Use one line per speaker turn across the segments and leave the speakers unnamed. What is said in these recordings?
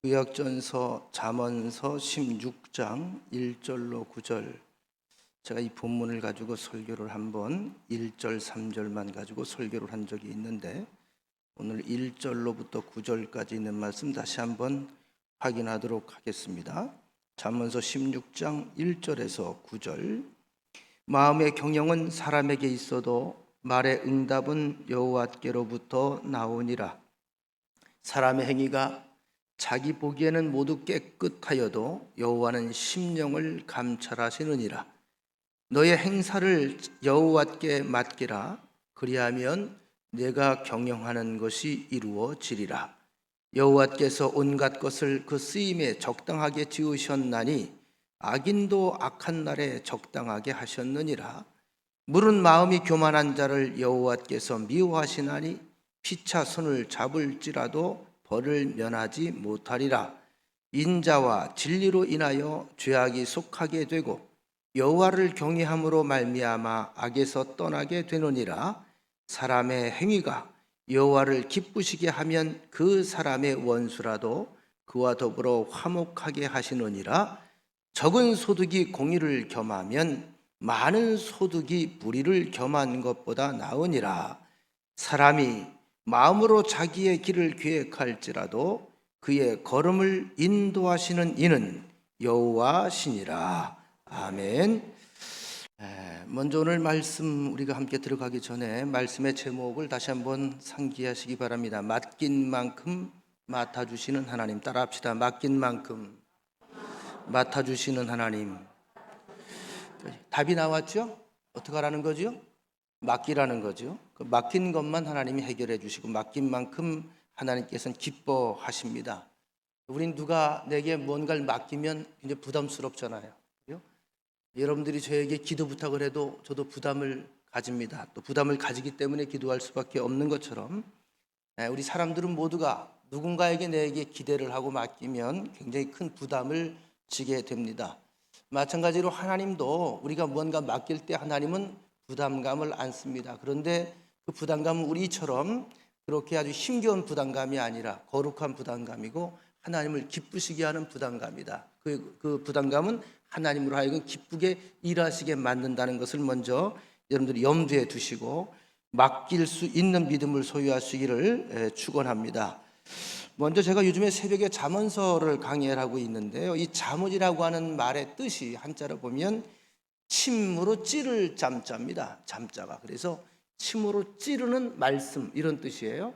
구약전서 잠언서 16장 1절로 9절, 제가 이 본문을 가지고 설교를 한번 1절 3절만 가지고 설교를 한 적이 있는데, 오늘 1절로부터 9절까지 있는 말씀 다시 한번 확인하도록 하겠습니다. 잠언서 16장 1절에서 9절. 마음의 경영은 사람에게 있어도 말의 응답은 여호와께로부터 나오니라. 사람의 행위가 자기 보기에는 모두 깨끗하여도 여호와는 심령을 감찰하시느니라. 너의 행사를 여호와께 맡기라. 그리하면 내가 경영하는 것이 이루어지리라. 여호와께서 온갖 것을 그 쓰임에 적당하게 지으셨나니 악인도 악한 날에 적당하게 하셨느니라. 물은 마음이 교만한 자를 여호와께서 미워하시나니 피차 손을 잡을지라도 벌을 면하지 못하리라. 인자와 진리로 인하여 죄악이 속하게 되고 여호와를 경외함으로 말미암아 악에서 떠나게 되느니라. 사람의 행위가 여호와를 기쁘시게 하면 그 사람의 원수라도 그와 더불어 화목하게 하시느니라. 적은 소득이 공의를 겸하면 많은 소득이 불의를 겸한 것보다 나으니라. 사람이 마음으로 자기의 길을 계획할지라도 그의 걸음을 인도하시는 이는 여호와시니라. 아멘. 먼저 오늘 말씀 우리가 함께 들어가기 전에 말씀의 제목을 다시 한번 상기하시기 바랍니다. 맡긴 만큼 맡아주시는 하나님. 따라합시다. 맡긴 만큼 맡아주시는 하나님. 답이 나왔죠? 어떻게 하라는 거죠? 맡기라는 거죠. 그 맡긴 것만 하나님이 해결해 주시고 맡긴 만큼 하나님께서는 기뻐하십니다. 우린 누가 내게 뭔가를 맡기면 이제 부담스럽잖아요. 그렇죠? 여러분들이 저에게 기도 부탁을 해도 저도 부담을 가집니다. 또 부담을 가지기 때문에 기도할 수밖에 없는 것처럼 우리 사람들은 모두가 누군가에게 내게 기대를 하고 맡기면 굉장히 큰 부담을 지게 됩니다. 마찬가지로 하나님도 우리가 뭔가 맡길 때 하나님은 부담감을 안습니다. 그런데 그 부담감은 우리처럼 그렇게 아주 힘겨운 부담감이 아니라 거룩한 부담감이고 하나님을 기쁘시게 하는 부담감이다. 그 부담감은 하나님으로 하여금 기쁘게 일하시게 만든다는 것을 먼저 여러분들이 염두에 두시고 맡길 수 있는 믿음을 소유하시기를 축원합니다. 먼저 제가 요즘에 새벽에 잠언서를 강의를 하고 있는데요. 이 잠언이라고 하는 말의 뜻이 한자로 보면 침으로 찌를 잠자입니다. 잠자가. 그래서 침으로 찌르는 말씀, 이런 뜻이에요.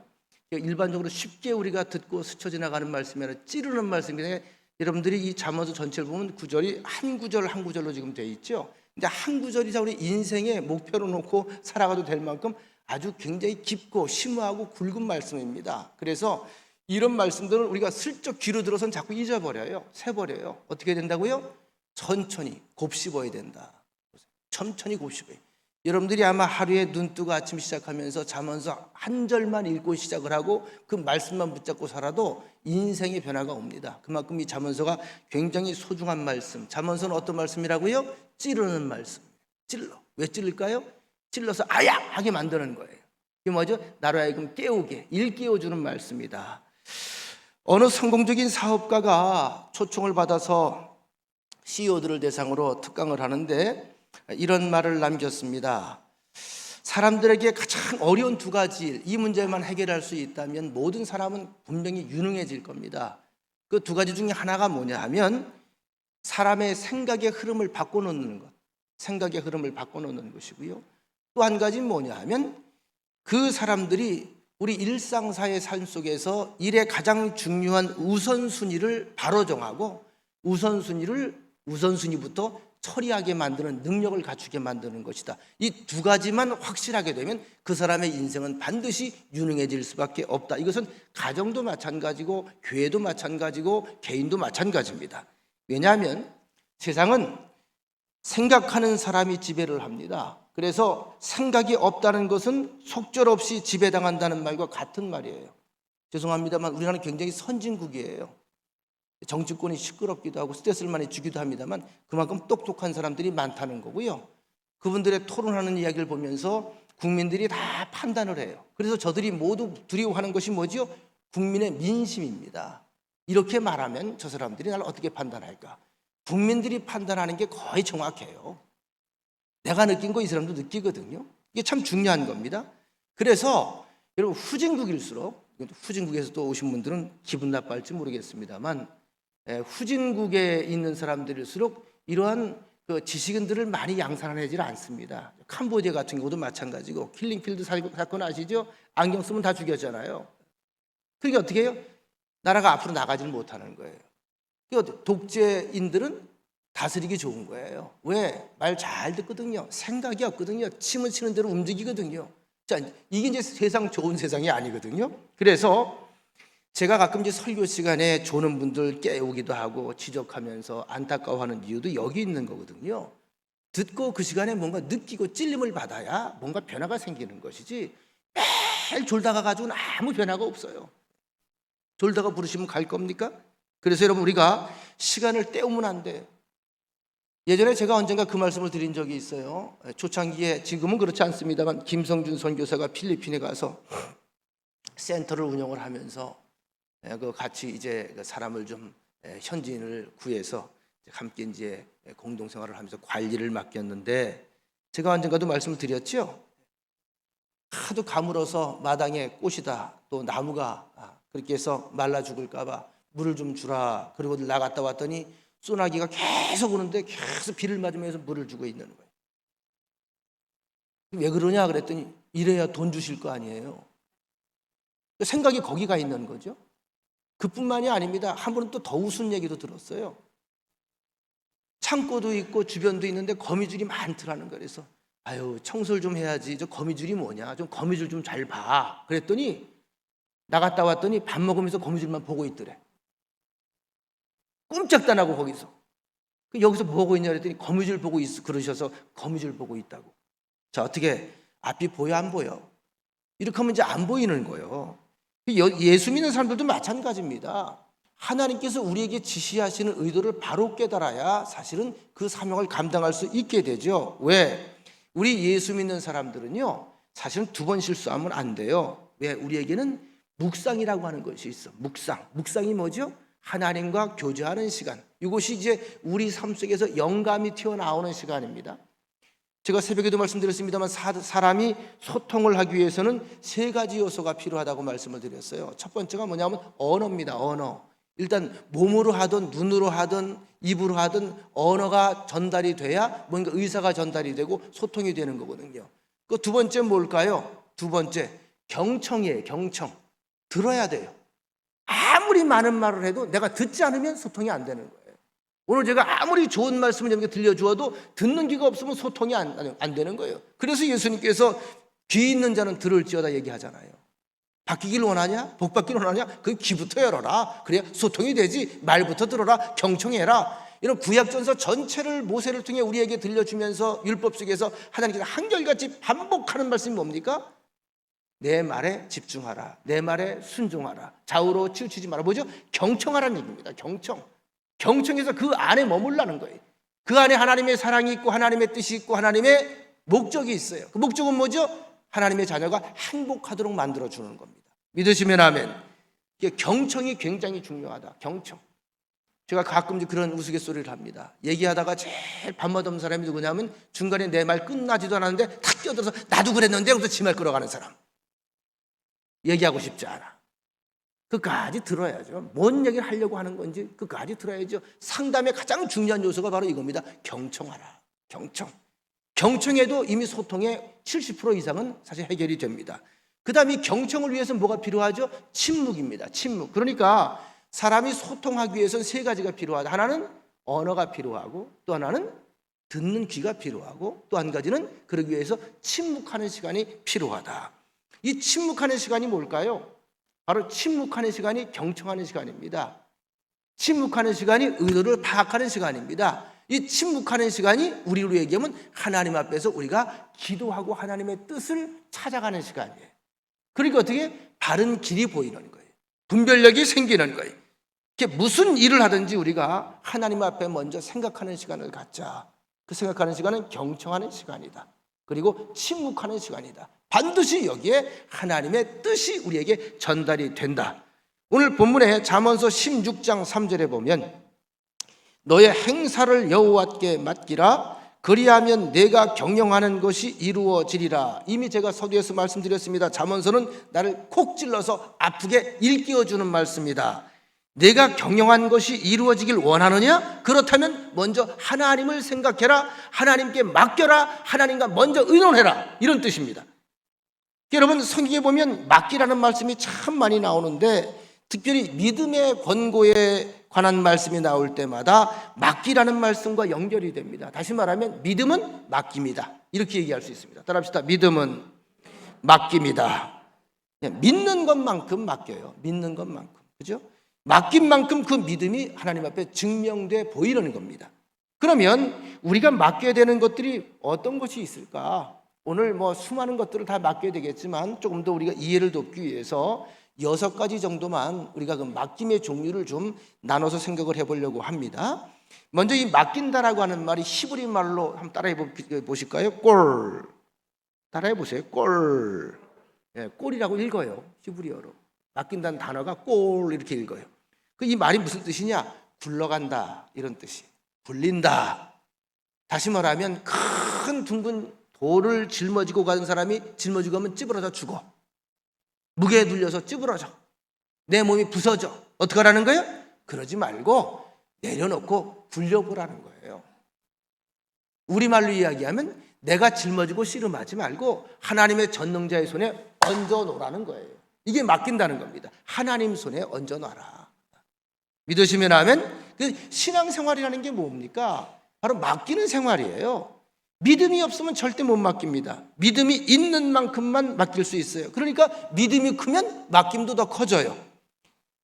일반적으로 쉽게 우리가 듣고 스쳐 지나가는 말씀이 아니라 찌르는 말씀인데, 여러분들이 이 잠언서 전체를 보면 구절이 한 구절 한 구절로 지금 되어 있죠. 근데 한 구절이 우리 인생의 목표로 놓고 살아가도 될 만큼 아주 굉장히 깊고 심오하고 굵은 말씀입니다. 그래서 이런 말씀들을 우리가 슬쩍 귀로 들어서는 자꾸 잊어버려요. 새버려요. 어떻게 된다고요? 천천히 곱씹어야 된다. 천천히 곱씹어요. 여러분들이 아마 하루에 눈 뜨고 아침 시작하면서 잠언서 한 절만 읽고 시작을 하고 그 말씀만 붙잡고 살아도 인생의 변화가 옵니다. 그만큼 이 잠언서가 굉장히 소중한 말씀. 잠언서는 어떤 말씀이라고요? 찌르는 말씀. 찔러. 왜 찔릴까요? 찔러서 아야하게 만드는 거예요. 이게 뭐죠? 나로 하여금 깨우게, 일깨워주는 말씀이다. 어느 성공적인 사업가가 초청을 받아서 CEO들을 대상으로 특강을 하는데 이런 말을 남겼습니다. 사람들에게 가장 어려운 두 가지 일, 이 문제만 해결할 수 있다면 모든 사람은 분명히 유능해질 겁니다. 그 두 가지 중에 하나가 뭐냐 하면 사람의 생각의 흐름을 바꿔놓는 것, 생각의 흐름을 바꿔놓는 것이고요. 또 한 가지는 뭐냐 하면 그 사람들이 우리 일상사의 삶 속에서 일의 가장 중요한 우선순위를 바로 정하고 우선순위부터 처리하게 만드는 능력을 갖추게 만드는 것이다. 이 두 가지만 확실하게 되면 그 사람의 인생은 반드시 유능해질 수밖에 없다. 이것은 가정도 마찬가지고 교회도 마찬가지고 개인도 마찬가지입니다. 왜냐하면 세상은 생각하는 사람이 지배를 합니다. 그래서 생각이 없다는 것은 속절없이 지배당한다는 말과 같은 말이에요. 죄송합니다만 우리나라는 굉장히 선진국이에요. 정치권이 시끄럽기도 하고 스트레스를 많이 주기도 합니다만 그만큼 똑똑한 사람들이 많다는 거고요. 그분들의 토론하는 이야기를 보면서 국민들이 다 판단을 해요. 그래서 저들이 모두 두려워하는 것이 뭐죠? 국민의 민심입니다. 이렇게 말하면 저 사람들이 나를 어떻게 판단할까? 국민들이 판단하는 게 거의 정확해요. 내가 느낀 거 이 사람도 느끼거든요. 이게 참 중요한 겁니다. 그래서 여러분 후진국일수록, 후진국에서 또 오신 분들은 기분 나빠할지 모르겠습니다만, 후진국에 있는 사람들일수록 이러한 그 지식인들을 많이 양산하지 않습니다. 캄보디아 같은 경우도 마찬가지고, 킬링필드 사건 아시죠? 안경 쓰면 다 죽였잖아요. 그러니까 어떻게 해요? 나라가 앞으로 나가지를 못하는 거예요. 독재인들은 다스리기 좋은 거예요. 왜? 말 잘 듣거든요. 생각이 없거든요. 침을 치는 대로 움직이거든요. 자, 이게 이제 세상 좋은 세상이 아니거든요. 그래서 제가 가끔 이제 설교 시간에 조는 분들 깨우기도 하고 지적하면서 안타까워하는 이유도 여기 있는 거거든요. 듣고 그 시간에 뭔가 느끼고 찔림을 받아야 뭔가 변화가 생기는 것이지, 매일 졸다가 가지고는 아무 변화가 없어요. 졸다가 부르시면 갈 겁니까? 그래서 여러분, 우리가 시간을 때우면 안 돼요. 예전에 제가 언젠가 그 말씀을 드린 적이 있어요. 초창기에, 지금은 그렇지 않습니다만, 김성준 선교사가 필리핀에 가서 센터를 운영을 하면서 같이 이제 사람을 좀, 현지인을 구해서 함께 이제 공동생활을 하면서 관리를 맡겼는데, 제가 언젠가도 말씀을 드렸죠. 하도 가물어서 마당에 꽃이다, 또 나무가 그렇게 해서 말라 죽을까봐 물을 좀 주라. 그리고 나갔다 왔더니 소나기가 계속 오는데 계속 비를 맞으면서 물을 주고 있는 거예요. 왜 그러냐 그랬더니, 이래야 돈 주실 거 아니에요. 생각이 거기가 있는 거죠. 그뿐만이 아닙니다. 한 번은 또 더 우스운 얘기도 들었어요. 창고도 있고 주변도 있는데 거미줄이 많더라는 거예요. 그래서 아유, 청소를 좀 해야지. 저 거미줄이 뭐냐, 좀 거미줄 좀 잘 봐. 그랬더니 나갔다 왔더니 밥 먹으면서 거미줄만 보고 있더래. 꼼짝도 안 하고 거기서. 여기서 뭐 보고 있냐 그랬더니 거미줄 보고 있어. 그러셔서 거미줄 보고 있다고. 자, 어떻게 앞이 보여 안 보여? 이렇게 하면 이제 안 보이는 거예요. 예수 믿는 사람들도 마찬가지입니다. 하나님께서 우리에게 지시하시는 의도를 바로 깨달아야 사실은 그 사명을 감당할 수 있게 되죠. 왜? 우리 예수 믿는 사람들은요, 사실은 두 번 실수하면 안 돼요. 왜? 우리에게는 묵상이라고 하는 것이 있어. 묵상이 뭐죠? 하나님과 교제하는 시간. 이것이 이제 우리 삶 속에서 영감이 튀어나오는 시간입니다. 제가 새벽에도 말씀드렸습니다만, 사람이 소통을 하기 위해서는 세 가지 요소가 필요하다고 말씀을 드렸어요. 첫 번째가 뭐냐면 언어입니다. 언어. 일단 몸으로 하든 눈으로 하든 입으로 하든 언어가 전달이 돼야 뭔가 의사가 전달이 되고 소통이 되는 거거든요. 그 두 번째 뭘까요? 두 번째 경청이에요. 경청. 들어야 돼요. 아무리 많은 말을 해도 내가 듣지 않으면 소통이 안 되는 거예요. 오늘 제가 아무리 좋은 말씀을 여러분께 들려주어도 듣는 귀가 없으면 소통이 안 되는 거예요. 그래서 예수님께서 귀 있는 자는 들을지어다 얘기하잖아요. 바뀌길 원하냐? 복 받기를 원하냐? 그 귀부터 열어라. 그래야 소통이 되지. 말부터 들어라. 경청해라. 이런 구약전서 전체를 모세를 통해 우리에게 들려주면서 율법 속에서 하나님께서 한결같이 반복하는 말씀이 뭡니까? 내 말에 집중하라. 내 말에 순종하라. 좌우로 치우치지 마라. 뭐죠? 경청하라는 얘기입니다. 경청해서 그 안에 머물라는 거예요. 그 안에 하나님의 사랑이 있고 하나님의 뜻이 있고 하나님의 목적이 있어요. 그 목적은 뭐죠? 하나님의 자녀가 행복하도록 만들어주는 겁니다. 믿으시면 아멘. 경청이 굉장히 중요하다. 경청. 제가 가끔 그런 우스갯소리를 합니다. 얘기하다가 제일 밥맛 없는 사람이 누구냐면, 중간에 내 말 끝나지도 않았는데 탁 끼어들어서 나도 그랬는데 하고서 지 말 끌어가는 사람. 얘기하고 싶지 않아. 그까지 들어야죠. 뭔 얘기를 하려고 하는 건지 그까지 들어야죠. 상담의 가장 중요한 요소가 바로 이겁니다. 경청하라. 경청해도 이미 소통의 70% 이상은 사실 해결이 됩니다. 그 다음에 경청을 위해서 뭐가 필요하죠? 침묵입니다. 침묵. 그러니까 사람이 소통하기 위해서는 세 가지가 필요하다. 하나는 언어가 필요하고, 또 하나는 듣는 귀가 필요하고, 또 한 가지는 그러기 위해서 침묵하는 시간이 필요하다. 이 침묵하는 시간이 뭘까요? 바로 침묵하는 시간이 경청하는 시간입니다. 침묵하는 시간이 의도를 파악하는 시간입니다. 이 침묵하는 시간이 우리로 얘기하면 하나님 앞에서 우리가 기도하고 하나님의 뜻을 찾아가는 시간이에요. 그러니까 어떻게? 바른 길이 보이는 거예요. 분별력이 생기는 거예요. 이렇게 무슨 일을 하든지 우리가 하나님 앞에 먼저 생각하는 시간을 갖자. 그 생각하는 시간은 경청하는 시간이다. 그리고 침묵하는 시간이다. 반드시 여기에 하나님의 뜻이 우리에게 전달이 된다. 오늘 본문에 잠언서 16장 3절에 보면 너의 행사를 여호와께 맡기라 그리하면 내가 경영하는 것이 이루어지리라. 이미 제가 서두에서 말씀드렸습니다. 잠언서는 나를 콕 찔러서 아프게 일깨워주는 말씀이다. 내가 경영한 것이 이루어지길 원하느냐? 그렇다면 먼저 하나님을 생각해라. 하나님께 맡겨라. 하나님과 먼저 의논해라. 이런 뜻입니다. 여러분, 성경에 보면 맡기라는 말씀이 참 많이 나오는데 특별히 믿음의 권고에 관한 말씀이 나올 때마다 맡기라는 말씀과 연결이 됩니다. 다시 말하면 믿음은 맡깁니다. 이렇게 얘기할 수 있습니다. 따라합시다. 믿음은 맡깁니다. 믿는 것만큼 맡겨요. 믿는 것만큼. 그죠? 맡긴 만큼 그 믿음이 하나님 앞에 증명돼 보이려는 겁니다. 그러면 우리가 맡겨야 되는 것들이 어떤 것이 있을까? 오늘 수많은 것들을 다 맡겨야 되겠지만 조금 더 우리가 이해를 돕기 위해서 6가지 정도만 우리가 그 맡김의 종류를 좀 나눠서 생각을 해보려고 합니다. 먼저 이 맡긴다라고 하는 말이 히브리 말로 한번 따라해 보실까요? 꼴. 따라해 보세요. 꼴. 꼴이라고 읽어요. 히브리어로. 맡긴다는 단어가 꼴 이렇게 읽어요. 이 말이 무슨 뜻이냐? 굴러간다 이런 뜻이. 굴린다. 다시 말하면 큰 둥근 돌을 짊어지고 가는 사람이 짊어지고 가면 찌부러져 죽어. 무게에 눌려서 찌부러져. 내 몸이 부서져. 어떻게 하라는 거예요? 그러지 말고 내려놓고 굴려보라는 거예요. 우리말로 이야기하면 내가 짊어지고 씨름하지 말고 하나님의 전능자의 손에 얹어놓으라는 거예요. 이게 맡긴다는 겁니다. 하나님 손에 얹어놔라. 믿으시면 하면 그 신앙생활이라는 게 뭡니까? 바로 맡기는 생활이에요. 믿음이 없으면 절대 못 맡깁니다. 믿음이 있는 만큼만 맡길 수 있어요. 그러니까 믿음이 크면 맡김도 더 커져요.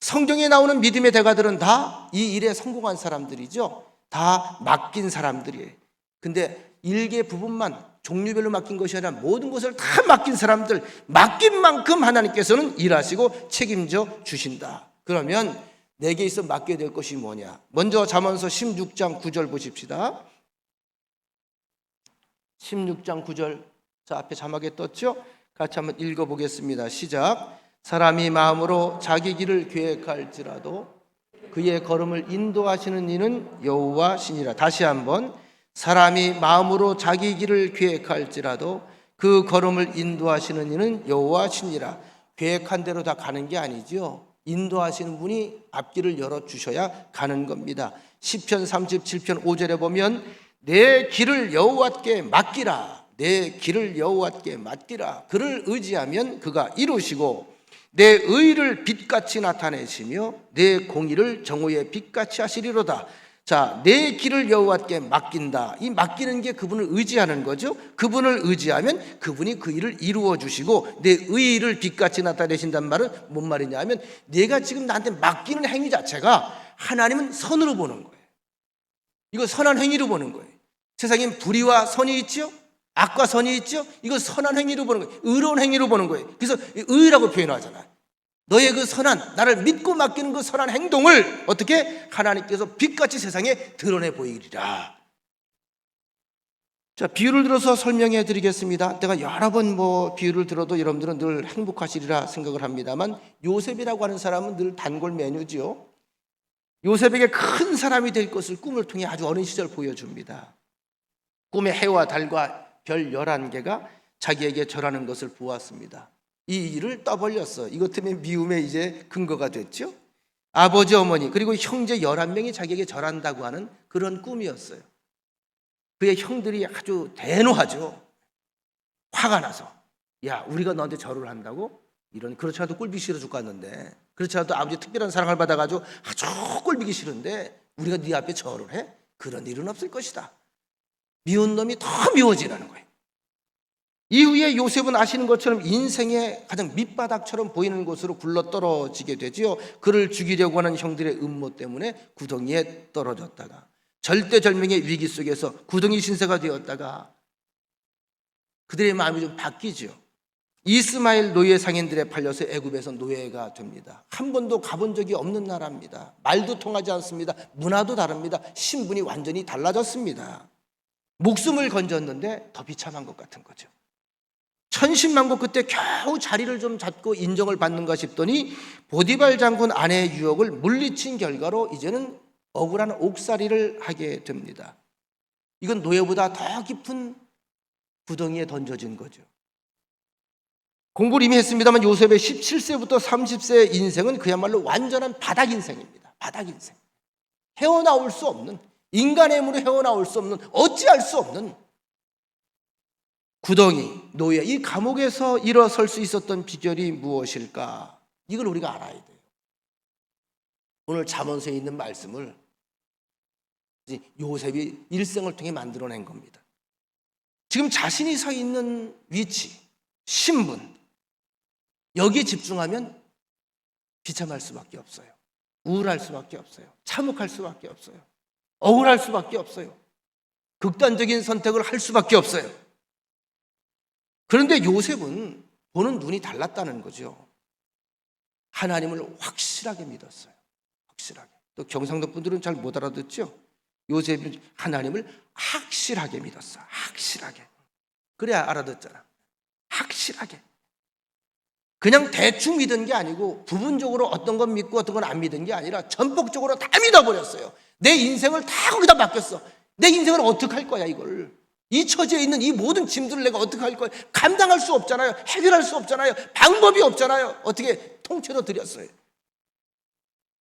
성경에 나오는 믿음의 대가들은 다 이 일에 성공한 사람들이죠. 다 맡긴 사람들이에요. 근데 일개 부분만 종류별로 맡긴 것이 아니라 모든 것을 다 맡긴 사람들, 맡긴 만큼 하나님께서는 일하시고 책임져 주신다. 그러면 내게 있어 맡겨야 될 것이 뭐냐? 먼저 잠언서 16장 9절 보십시다. 16장 9절. 자, 앞에 자막에 떴죠? 같이 한번 읽어보겠습니다. 시작. 사람이 마음으로 자기 길을 계획할지라도 그의 걸음을 인도하시는 이는 여호와시니라. 다시 한번. 사람이 마음으로 자기 길을 계획할지라도 그 걸음을 인도하시는 이는 여호와시니라. 계획한 대로 다 가는 게 아니죠. 인도하시는 분이 앞길을 열어주셔야 가는 겁니다. 시편 37편 5절에 보면 내 길을 여호와께 맡기라. 내 길을 여호와께 맡기라. 그를 의지하면 그가 이루시고 내 의를 빛같이 나타내시며 내 공의를 정오의 빛같이 하시리로다. 자, 내 길을 여호와께 맡긴다. 이 맡기는 게 그분을 의지하는 거죠. 그분을 의지하면 그분이 그 일을 이루어 주시고 내 의를 빛같이 나타내신단 말은 뭔 말이냐 하면 내가 지금 나한테 맡기는 행위 자체가 하나님은 선으로 보는 거예요. 이거 선한 행위로 보는 거예요. 세상엔 불의와 선이 있죠? 악과 선이 있죠? 이거 선한 행위로 보는 거예요. 의로운 행위로 보는 거예요. 그래서 의라고 표현하잖아요. 너의 그 선한, 나를 믿고 맡기는 그 선한 행동을 어떻게 하나님께서 빛같이 세상에 드러내 보이리라. 자, 비유를 들어서 설명해 드리겠습니다. 내가 여러 번 비유를 들어도 여러분들은 늘 행복하시리라 생각을 합니다만 요셉이라고 하는 사람은 늘 단골 메뉴지요. 요셉에게 큰 사람이 될 것을 꿈을 통해 아주 어린 시절 보여줍니다. 꿈의 해와 달과 별 11개가 자기에게 절하는 것을 보았습니다. 이 일을 떠벌렸어. 이것 때문에 미움의 이제 근거가 됐죠. 아버지, 어머니 그리고 형제 11명이 자기에게 절한다고 하는 그런 꿈이었어요. 그의 형들이 아주 대노하죠. 화가 나서 야, 우리가 너한테 절을 한다고? 이런, 그렇지 않아도 꼴보기 싫어 죽겠는데, 그렇지 않아도 아버지 특별한 사랑을 받아가지고 아주 꼴보기 싫은데 우리가 네 앞에 절을 해? 그런 일은 없을 것이다. 미운 놈이 더 미워지라는 거예요. 이후에 요셉은 아시는 것처럼 인생의 가장 밑바닥처럼 보이는 곳으로 굴러떨어지게 되지요. 그를 죽이려고 하는 형들의 음모 때문에 구덩이에 떨어졌다가 절대절명의 위기 속에서 구덩이 신세가 되었다가 그들의 마음이 좀 바뀌죠. 이스마엘 노예 상인들에 팔려서 애굽에서 노예가 됩니다. 한 번도 가본 적이 없는 나라입니다. 말도 통하지 않습니다. 문화도 다릅니다. 신분이 완전히 달라졌습니다. 목숨을 건졌는데 더 비참한 것 같은 거죠. 천신만고 끝에 겨우 자리를 좀 잡고 인정을 받는가 싶더니 보디발 장군 아내의 유혹을 물리친 결과로 이제는 억울한 옥살이를 하게 됩니다. 이건 노예보다 더 깊은 구덩이에 던져진 거죠. 공부를 이미 했습니다만 요셉의 17세부터 30세의 인생은 그야말로 완전한 바닥 인생입니다. 바닥 인생. 헤어나올 수 없는, 인간의 힘으로 헤어나올 수 없는, 어찌할 수 없는 구덩이, 노예, 이 감옥에서 일어설 수 있었던 비결이 무엇일까? 이걸 우리가 알아야 돼요. 오늘 잠언서에 있는 말씀을 요셉이 일생을 통해 만들어낸 겁니다. 지금 자신이 서 있는 위치, 신분, 여기에 집중하면 비참할 수밖에 없어요. 우울할 수밖에 없어요. 참혹할 수밖에 없어요. 억울할 수밖에 없어요. 극단적인 선택을 할 수밖에 없어요. 그런데 요셉은 보는 눈이 달랐다는 거죠. 하나님을 확실하게 믿었어요. 확실하게. 또 경상도 분들은 잘 못 알아듣죠. 요셉은 하나님을 확실하게 믿었어. 확실하게. 그래야 알아듣잖아. 확실하게. 그냥 대충 믿은 게 아니고 부분적으로 어떤 건 믿고 어떤 건 안 믿은 게 아니라 전폭적으로 다 믿어버렸어요. 내 인생을 다 거기다 맡겼어. 내 인생을 어떻게 할 거야 이걸. 이 처지에 있는 이 모든 짐들을 내가 어떻게 할 거야. 감당할 수 없잖아요. 해결할 수 없잖아요. 방법이 없잖아요. 어떻게 통째로 드렸어요.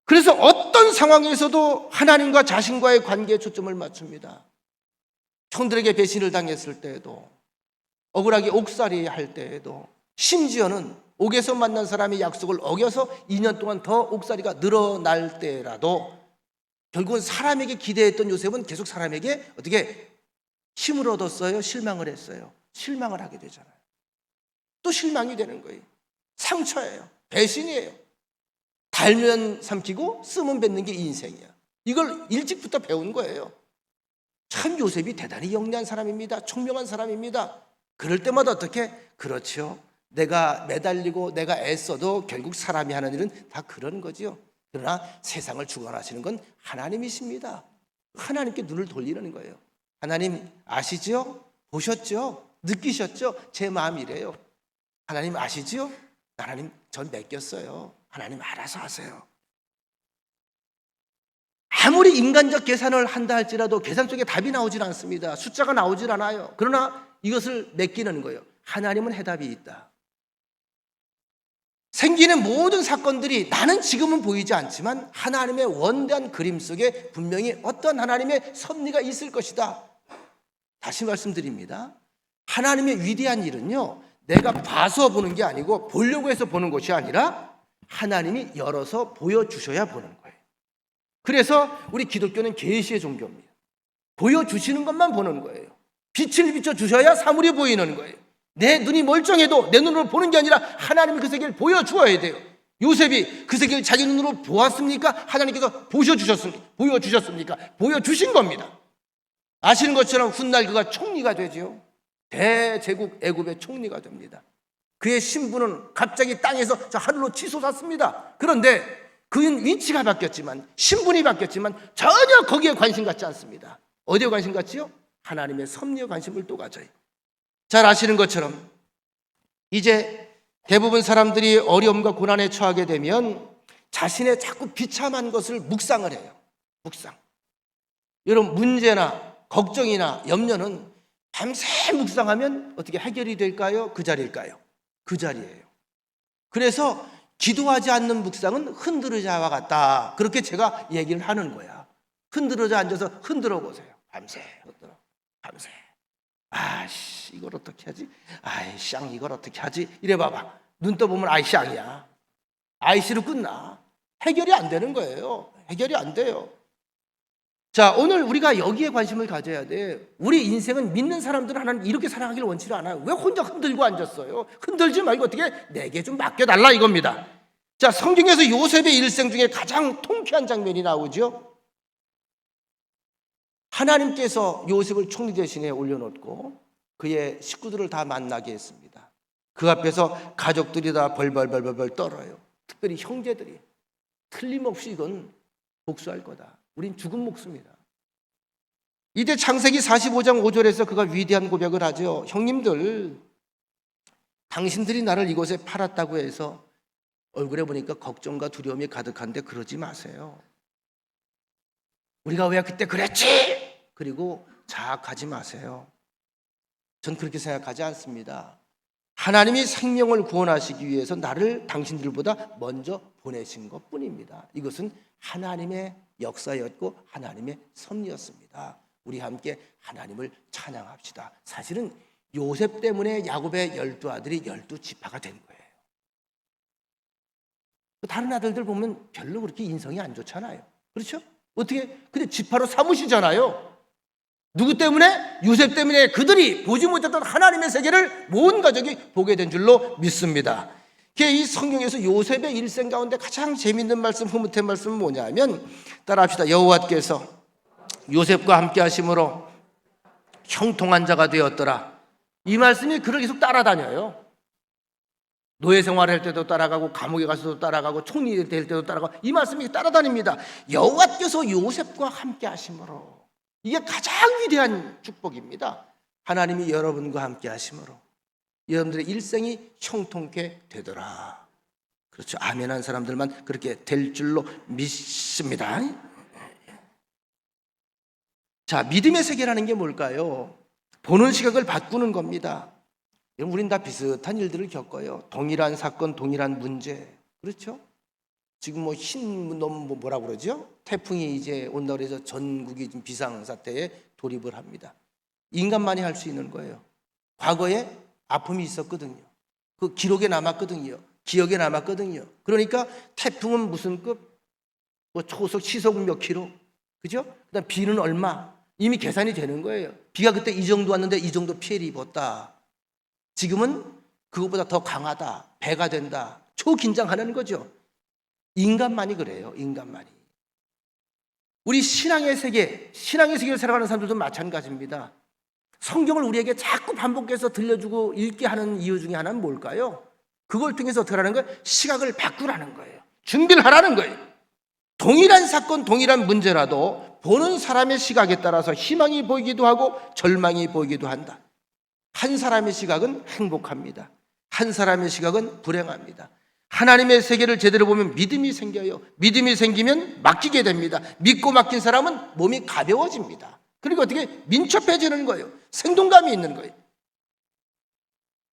그래서 어떤 상황에서도 하나님과 자신과의 관계에 초점을 맞춥니다. 형들에게 배신을 당했을 때에도, 억울하게 옥살이 할 때에도, 심지어는 옥에서 만난 사람의 약속을 어겨서 2년 동안 더 옥살이가 늘어날 때라도 결국은 사람에게 기대했던 요셉은 계속 사람에게 어떻게 힘을 얻었어요? 실망을 했어요. 실망을 하게 되잖아요. 또 실망이 되는 거예요. 상처예요. 배신이에요. 달면 삼키고 쓰면 뱉는 게 인생이야. 이걸 일찍부터 배운 거예요. 참 요셉이 대단히 영리한 사람입니다. 총명한 사람입니다. 그럴 때마다 어떻게? 그렇죠. 내가 매달리고 내가 애써도 결국 사람이 하는 일은 다 그런 거지요. 그러나 세상을 주관하시는 건 하나님이십니다. 하나님께 눈을 돌리는 거예요. 하나님 아시죠? 보셨죠? 느끼셨죠? 제 마음이 이래요. 하나님 아시죠? 하나님 전 맡겼어요. 하나님 알아서 하세요. 아무리 인간적 계산을 한다 할지라도 계산 속에 답이 나오질 않습니다. 숫자가 나오질 않아요. 그러나 이것을 맡기는 거예요. 하나님은 해답이 있다. 생기는 모든 사건들이 나는 지금은 보이지 않지만 하나님의 원대한 그림 속에 분명히 어떤 하나님의 섭리가 있을 것이다. 다시 말씀드립니다. 하나님의 위대한 일은요, 내가 봐서 보는 게 아니고 보려고 해서 보는 것이 아니라 하나님이 열어서 보여주셔야 보는 거예요. 그래서 우리 기독교는 계시의 종교입니다. 보여주시는 것만 보는 거예요. 빛을 비춰주셔야 사물이 보이는 거예요. 내 눈이 멀쩡해도 내 눈으로 보는 게 아니라 하나님이 그 세계를 보여주어야 돼요. 요셉이 그 세계를 자기 눈으로 보았습니까? 하나님께서 보여주셨습니까? 보여주신 겁니다. 아시는 것처럼 훗날 그가 총리가 되죠. 대제국 애굽의 총리가 됩니다. 그의 신분은 갑자기 땅에서 저 하늘로 치솟았습니다. 그런데 그의 위치가 바뀌었지만, 신분이 바뀌었지만 전혀 거기에 관심 갖지 않습니다. 어디에 관심 갖지요? 하나님의 섭리에 관심을 또 가져요. 잘 아시는 것처럼 이제 대부분 사람들이 어려움과 고난에 처하게 되면 자신의 자꾸 비참한 것을 묵상을 해요. 묵상. 여러분, 문제나 걱정이나 염려는 밤새 묵상하면 어떻게 해결이 될까요? 그 자리일까요? 그 자리예요. 그래서 기도하지 않는 묵상은 흔들의자와 같다. 그렇게 제가 얘기를 하는 거야. 흔들의자 앉아서 흔들어 보세요. 밤새 흔들어. 밤새. 아이씨, 이걸 어떻게 하지? 아이씨, 이걸 어떻게 하지? 이래 봐봐. 눈 떠보면 아이씨, 야 아이씨로 끝나. 해결이 안 되는 거예요. 해결이 안 돼요. 자, 오늘 우리가 여기에 관심을 가져야 돼. 우리 인생은 믿는 사람들은 하나님 이렇게 사랑하기를 원치를 않아요. 왜 혼자 흔들고 앉았어요? 흔들지 말고 어떻게 내게 좀 맡겨달라 이겁니다. 자, 성경에서 요셉의 일생 중에 가장 통쾌한 장면이 나오죠. 하나님께서 요셉을 총리 대신에 올려놓고 그의 식구들을 다 만나게 했습니다. 그 앞에서 가족들이 다 벌벌 떨어요. 특별히 형제들이. 틀림없이 이건 복수할 거다. 우린 죽은 목숨이다. 이때 창세기 45장 5절에서 그가 위대한 고백을 하죠. 형님들, 당신들이 나를 이곳에 팔았다고 해서 얼굴에 보니까 걱정과 두려움이 가득한데 그러지 마세요. 우리가 왜 그때 그랬지? 그리고 자학하지 마세요. 전 그렇게 생각하지 않습니다. 하나님이 생명을 구원하시기 위해서 나를 당신들보다 먼저 보내신 것뿐입니다. 이것은 하나님의 역사였고 하나님의 섭리였습니다. 우리 함께 하나님을 찬양합시다. 사실은 요셉 때문에 야곱의 12아들이 12지파가 된 거예요. 다른 아들들 보면 별로 그렇게 인성이 안 좋잖아요. 그렇죠? 어떻게? 근데 지파로 삼으시잖아요. 누구 때문에? 요셉 때문에 그들이 보지 못했던 하나님의 세계를 온 가족이 보게 된 줄로 믿습니다. 이 성경에서 요셉의 일생 가운데 가장 재미있는 말씀, 흐뭇한 말씀은 뭐냐면 따라합시다. 여호와께서 요셉과 함께 하심으로 형통한 자가 되었더라. 이 말씀이 그를 계속 따라다녀요. 노예 생활할 때도 따라가고 감옥에 가서도 따라가고 총리 될 때도 따라가고 이 말씀이 따라다닙니다. 여호와께서 요셉과 함께 하심으로, 이게 가장 위대한 축복입니다. 하나님이 여러분과 함께 하심으로 여러분들의 일생이 형통케 되더라. 그렇죠. 아멘한 사람들만 그렇게 될 줄로 믿습니다. 자, 믿음의 세계라는 게 뭘까요? 보는 시각을 바꾸는 겁니다. 우린 다 비슷한 일들을 겪어요. 동일한 사건, 동일한 문제. 그렇죠? 지금 뭐라고 그러죠? 태풍이 이제 온다고 해서 전국이 지금 비상사태에 돌입을 합니다. 인간만이 할 수 있는 거예요. 과거에 아픔이 있었거든요. 그 기록에 남았거든요. 기억에 남았거든요. 그러니까 태풍은 무슨 급? 뭐 초속, 시속 몇 킬로? 그죠? 그다음 비는 얼마? 이미 계산이 되는 거예요. 비가 그때 이 정도 왔는데 이 정도 피해를 입었다. 지금은 그것보다 더 강하다. 배가 된다. 초긴장하는 거죠. 인간만이 그래요. 인간만이. 우리 신앙의 세계를 살아가는 사람들도 마찬가지입니다. 성경을 우리에게 자꾸 반복해서 들려주고 읽게 하는 이유 중에 하나는 뭘까요? 그걸 통해서 어떻게 하는 거예요? 시각을 바꾸라는 거예요. 준비를 하라는 거예요. 동일한 사건, 동일한 문제라도 보는 사람의 시각에 따라서 희망이 보이기도 하고 절망이 보이기도 한다. 한 사람의 시각은 행복합니다. 한 사람의 시각은 불행합니다. 하나님의 세계를 제대로 보면 믿음이 생겨요. 믿음이 생기면 맡기게 됩니다. 믿고 맡긴 사람은 몸이 가벼워집니다. 그리고 어떻게 민첩해지는 거예요. 생동감이 있는 거예요.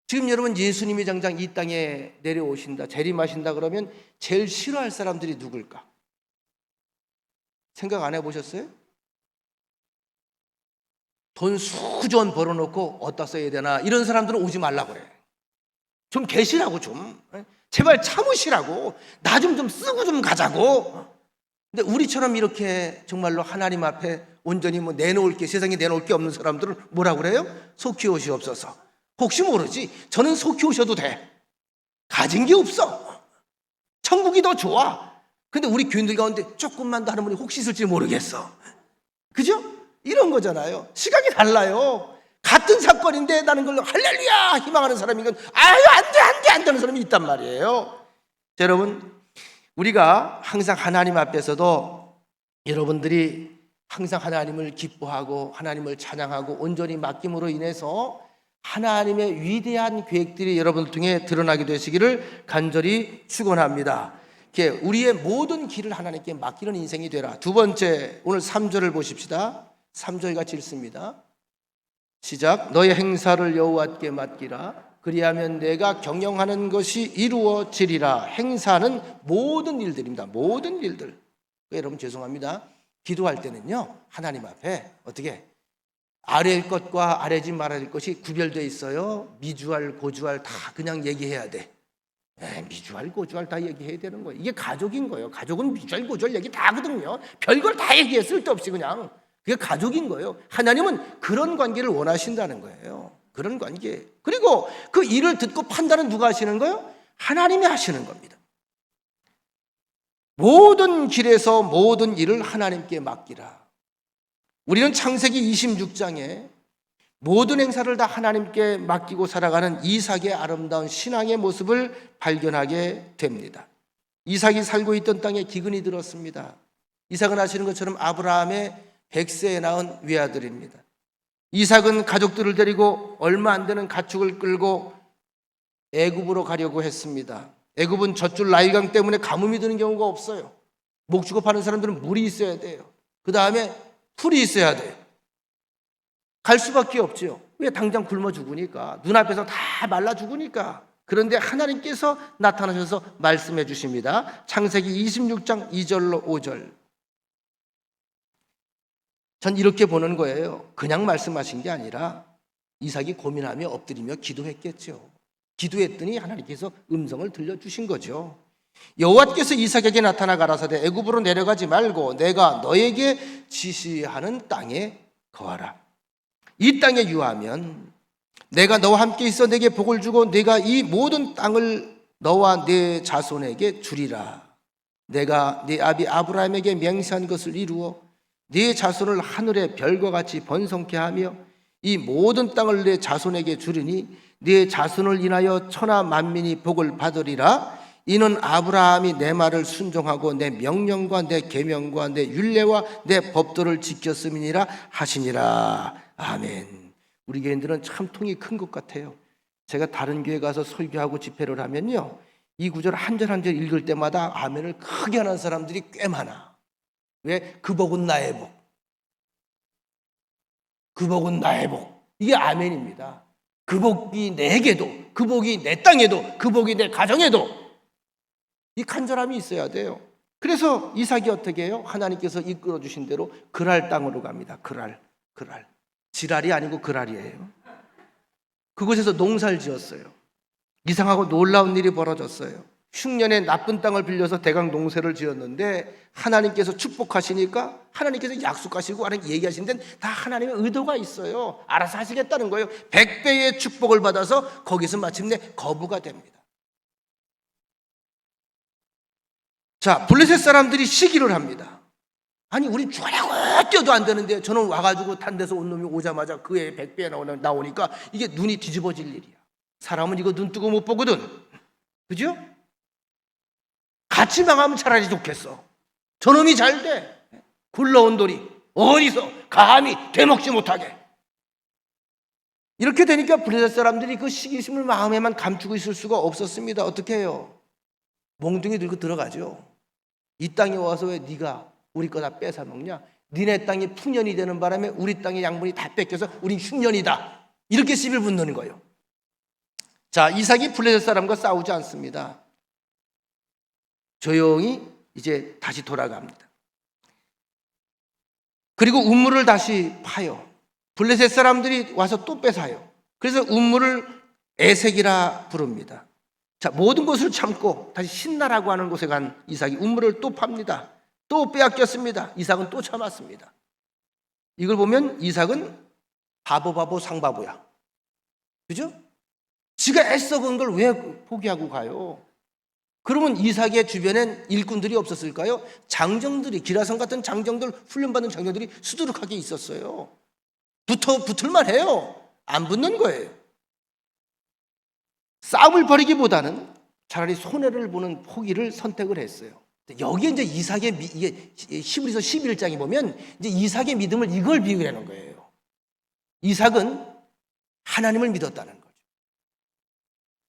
지금 여러분 예수님이 당장 이 땅에 내려오신다, 재림하신다 그러면 제일 싫어할 사람들이 누굴까? 생각 안 해보셨어요? 돈 수조 원 벌어놓고 어디다 써야 되나 이런 사람들은 오지 말라 그래. 좀 계시라고 좀. 제발 참으시라고. 나 좀 쓰고 좀 가자고. 근데 우리처럼 이렇게 정말로 하나님 앞에 온전히 뭐 세상에 내놓을 게 없는 사람들은 뭐라 그래요? 속히 오시옵소서. 혹시 모르지. 저는 속히 오셔도 돼. 가진 게 없어. 천국이 더 좋아. 근데 우리 교인들 가운데 조금만 더 하는 분이 혹시 있을지 모르겠어. 그죠? 이런 거잖아요. 시각이 달라요. 같은 사건인데 나는 걸로 할렐루야 희망하는 사람이 건 아유 안 되는 사람이 있단 말이에요. 자, 여러분 우리가 항상 하나님 앞에서도 여러분들이 항상 하나님을 기뻐하고 하나님을 찬양하고 온전히 맡김으로 인해서 하나님의 위대한 계획들이 여러분들 통해 드러나게 되시기를 간절히 축원합니다. 우리의 모든 길을 하나님께 맡기는 인생이 되라. 두 번째, 오늘 3절을 보십시다. 3절 같이 읽습니다. 시작. 너의 행사를 여호와께 맡기라. 그리하면 내가 경영하는 것이 이루어지리라. 행사는 모든 일들입니다. 모든 일들. 여러분 죄송합니다. 기도할 때는요 하나님 앞에 어떻게 아래일 것과 아래지 말아야 것이 구별되어 있어요. 미주알 고주알 다 그냥 얘기해야 돼. 미주알 고주알 다 얘기해야 되는 거예요. 이게 가족인 거예요. 가족은 미주알 고주알 얘기 다 하거든요. 별걸 다 얘기해 쓸데없이 그냥. 그게 가족인 거예요. 하나님은 그런 관계를 원하신다는 거예요. 그런 관계. 그리고 그 일을 듣고 판단은 누가 하시는 거예요? 하나님이 하시는 겁니다. 모든 길에서 모든 일을 하나님께 맡기라. 우리는 창세기 26장에 모든 행사를 다 하나님께 맡기고 살아가는 이삭의 아름다운 신앙의 모습을 발견하게 됩니다. 이삭이 살고 있던 땅에 기근이 들었습니다. 이삭은 아시는 것처럼 아브라함의 100세에 낳은 외아들입니다. 이삭은 가족들을 데리고 얼마 안 되는 가축을 끌고 애굽으로 가려고 했습니다. 애굽은 젖줄 나일강 때문에 가뭄이 드는 경우가 없어요. 목축업 하는 사람들은 물이 있어야 돼요. 그 다음에 풀이 있어야 돼요. 갈 수밖에 없죠. 왜? 당장 굶어 죽으니까. 눈앞에서 다 말라 죽으니까. 그런데 하나님께서 나타나셔서 말씀해 주십니다. 창세기 26장 2절로 5절. 전 이렇게 보는 거예요. 그냥 말씀하신 게 아니라 이삭이 고민하며 엎드리며 기도했겠죠. 기도했더니 하나님께서 음성을 들려주신 거죠. 여호와께서 이삭에게 나타나 가라사대 애굽으로 내려가지 말고 내가 너에게 지시하는 땅에 거하라. 이 땅에 유하면 내가 너와 함께 있어 내게 복을 주고 내가 이 모든 땅을 너와 내 자손에게 주리라. 내가 네 아비 아브라함에게 맹세한 것을 이루어 네 자손을 하늘의 별과 같이 번성케 하며 이 모든 땅을 내 자손에게 주리니 네 자손을 인하여 천하 만민이 복을 받으리라. 이는 아브라함이 내 말을 순종하고 내 명령과 내 계명과 내 율례와 내 법도를 지켰음이니라 하시니라. 아멘. 우리 교인들은 참 통이 큰 것 같아요. 제가 다른 교회 가서 설교하고 집회를 하면요, 이 구절 한 절 한 절 읽을 때마다 아멘을 크게 하는 사람들이 꽤 많아. 왜? 그 복은 나의 복. 그 복은 나의 복. 이게 아멘입니다. 그 복이 내게도, 그 복이 내 땅에도, 그 복이 내 가정에도 이 간절함이 있어야 돼요. 그래서 이삭이 어떻게 해요? 하나님께서 이끌어 주신 대로 그랄 땅으로 갑니다. 그랄. 지랄이 아니고 그랄이에요. 그곳에서 농사를 지었어요. 이상하고 놀라운 일이 벌어졌어요. 흉년에 나쁜 땅을 빌려서 대강 농사를 지었는데 하나님께서 축복하시니까 하나님께서 약속하시고 하나님 얘기하신 데는 다 하나님의 의도가 있어요. 알아서 하시겠다는 거예요. 100배의 축복을 받아서 거기서 마침내 거부가 됩니다. 자, 블레셋 사람들이 시기를 합니다. 아니 우리 죽으라고 뛰어도 안 되는데 저는 와가지고 탄 데서 온 놈이 오자마자 그의 100배 나오니까 이게 눈이 뒤집어질 일이야. 사람은 이거 눈 뜨고 못 보거든. 그죠? 같이 망하면 차라리 좋겠어. 저놈이 잘 돼. 굴러온 돌이 어디서 감히 되먹지 못하게. 이렇게 되니까 블레셋 사람들이 그 시기심을 마음에만 감추고 있을 수가 없었습니다. 어떻게 해요? 몽둥이 들고 들어가죠. 이 땅에 와서 왜 네가 우리 거 다 뺏어 먹냐? 니네 땅이 풍년이 되는 바람에 우리 땅의 양분이 다 뺏겨서 우린 흉년이다. 이렇게 시비를 붙는 거예요. 자, 이삭이 블레셋 사람과 싸우지 않습니다. 조용히 이제 다시 돌아갑니다. 그리고 우물을 다시 파요. 블레셋 사람들이 와서 또 뺏어요. 그래서 우물을 에색이라 부릅니다. 자, 모든 것을 참고 다시 신나라고 하는 곳에 간 이삭이 우물을 또 팝니다. 또 빼앗겼습니다. 이삭은 또 참았습니다. 이걸 보면 이삭은 바보 상바보야. 그죠? 지가 애써 건 걸 왜 포기하고 가요? 그러면 이삭의 주변엔 일꾼들이 없었을까요? 장정들이, 기라성 같은 장정들, 훈련받은 장정들이 수두룩하게 있었어요. 붙을만 해요. 안 붙는 거예요. 싸움을 벌이기보다는 차라리 손해를 보는 포기를 선택을 했어요. 여기에 이제 이삭의 이게 히브리서 11장에 보면 이제 이삭의 믿음을 이걸 비유하는 거예요. 이삭은 하나님을 믿었다는 거죠.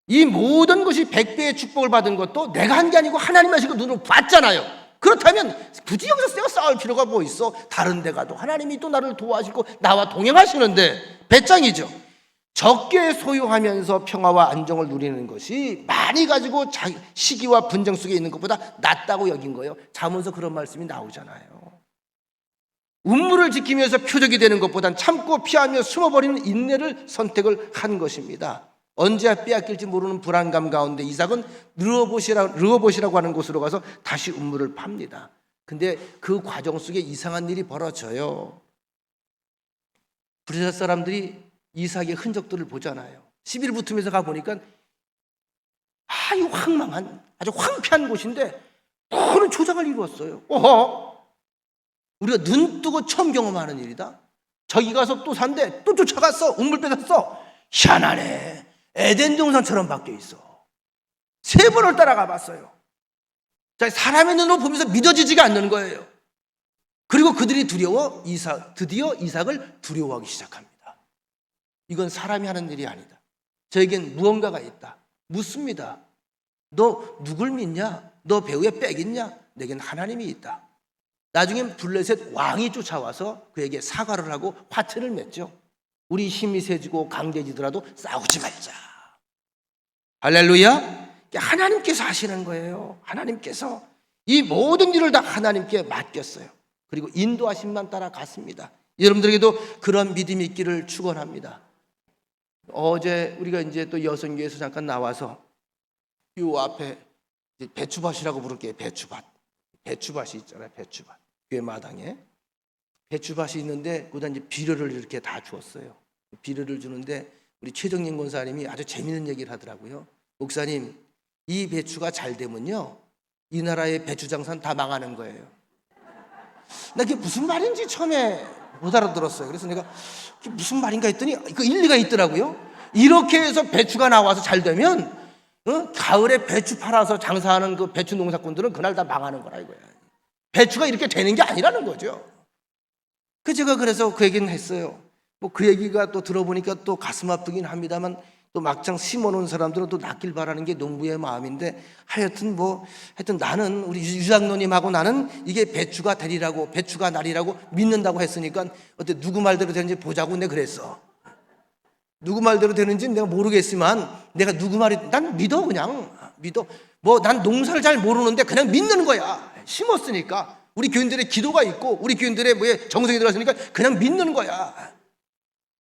이 모든 것이 100배의 축복을 받은 것도 내가 한 게 아니고 하나님 하신 거 눈으로 봤잖아요. 그렇다면 굳이 여기서 내가 싸울 필요가 뭐 있어? 다른 데 가도 하나님이 또 나를 도와주시고 나와 동행하시는데 배짱이죠. 적게 소유하면서 평화와 안정을 누리는 것이 많이 가지고 시기와 분쟁 속에 있는 것보다 낫다고 여긴 거예요. 잠언서 그런 말씀이 나오잖아요. 운물을 지키면서 표적이 되는 것보단 참고 피하며 숨어버리는 인내를 선택을 한 것입니다. 언제 빼앗길지 모르는 불안감 가운데 이삭은 르호봇이라고 하는 곳으로 가서 다시 운물을 팝니다. 근데 그 과정 속에 이상한 일이 벌어져요. 블레셋 사람들이 이삭의 흔적들을 보잖아요. 시비를 붙으면서 가보니까 이 황망한 아주 황폐한 곳인데 큰 조장을 이루었어요. 우리가 눈 뜨고 처음 경험하는 일이다. 저기 가서 또 산대 또 쫓아갔어. 우물 뺏었어. 희한하네. 에덴 동산처럼 바뀌어 있어. 3번을 따라가 봤어요. 자, 사람의 눈으로 보면서 믿어지지가 않는 거예요. 그리고 그들이 드디어 이삭을 두려워하기 시작합니다. 이건 사람이 하는 일이 아니다. 저에겐 무언가가 있다. 묻습니다. 너 누굴 믿냐? 너 배후에 빽 있냐? 내겐 하나님이 있다. 나중엔 블레셋 왕이 쫓아와서 그에게 사과를 하고 화채를 맺죠. 우리 힘이 세지고 강대지더라도 싸우지 말자. 할렐루야. 하나님께서 하시는 거예요. 하나님께서 이 모든 일을 다 하나님께 맡겼어요. 그리고 인도하심만 따라갔습니다. 여러분들에게도 그런 믿음이 있기를 축원합니다. 어제 우리가 이제 또 여성교회에서 잠깐 나와서 요 앞에 배추밭이라고 부를게요. 배추밭이 있잖아요. 배추밭. 교회 마당에 배추밭이 있는데 거기다 이제 비료를 이렇게 다 주었어요. 비료를 주는데 우리 최정님 권사님이 아주 재미있는 얘기를 하더라고요. 목사님, 이 배추가 잘 되면요, 이 나라의 배추 장사는 다 망하는 거예요. 나 그게 무슨 말인지 처음에 못 알아들었어요. 그래서 내가 그게 무슨 말인가 했더니 그 일리가 있더라고요. 이렇게 해서 배추가 나와서 잘 되면 가을에 배추 팔아서 장사하는 그 배추 농사꾼들은 그날 다 망하는 거라 이거야. 배추가 이렇게 되는 게 아니라는 거죠. 제가 그래서 그 얘기는 했어요. 뭐 그 얘기가 또 들어보니까 또 가슴 아프긴 합니다만 또 막상 심어놓은 사람들은 또 낫길 바라는 게 농부의 마음인데 하여튼 나는 우리 유장로님하고 나는 이게 배추가 되리라고 배추가 나리라고 믿는다고 했으니까 어때 누구 말대로 되는지 보자고 내가 그랬어. 누구 말대로 되는지는 내가 모르겠지만 내가 누구 말이 난 믿어. 그냥 믿어. 난 농사를 잘 모르는데 그냥 믿는 거야. 심었으니까 우리 교인들의 기도가 있고 우리 교인들의 정성이 들어갔으니까 그냥 믿는 거야.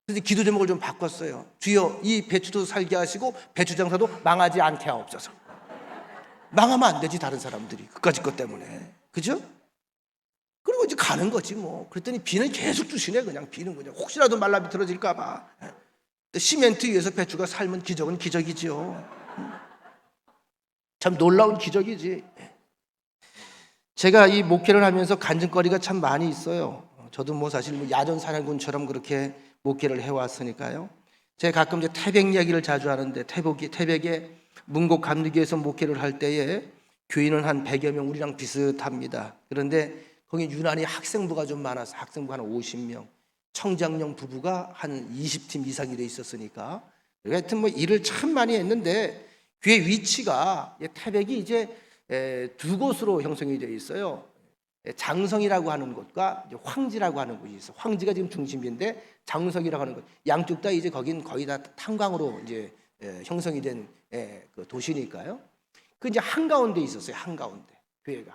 그래서 기도 제목을 좀 바꿨어요. 주여 이 배추도 살게 하시고 배추 장사도 망하지 않게 하옵소서. 망하면 안 되지 다른 사람들이 그까짓 것 때문에. 그죠? 그리고 이제 가는 거지 뭐. 그랬더니 비는 계속 주시네. 그냥 비는 그냥 혹시라도 말라 비틀어질까 봐. 시멘트 위에서 배추가 삶은 기적은 기적이죠. 참 놀라운 기적이지. 제가 이 목회를 하면서 간증거리가 참 많이 있어요. 저도 사실 야전 사냥꾼처럼 그렇게 목회를 해왔으니까요. 제가 가끔 이제 태백 이야기를 자주 하는데 태백에 문곡 감리교에서 목회를 할 때에 교인은 한 100여 명 우리랑 비슷합니다. 그런데 거기 유난히 학생부가 좀 많아서 학생부 한 50명, 청장령 부부가 한 20팀 이상이 돼 있었으니까 하여튼 일을 참 많이 했는데 교회 위치가 태백이 이제 두 곳으로 형성이 되어 있어요. 장성이라고 하는 곳과 황지라고 하는 곳이 있어. 황지가 지금 중심인데 장성이라고 하는 곳. 양쪽 다 이제 거긴 거의 다 탄광으로 이제 형성이 된 그 도시니까요. 그 이제 한가운데 있었어요. 한가운데. 교회가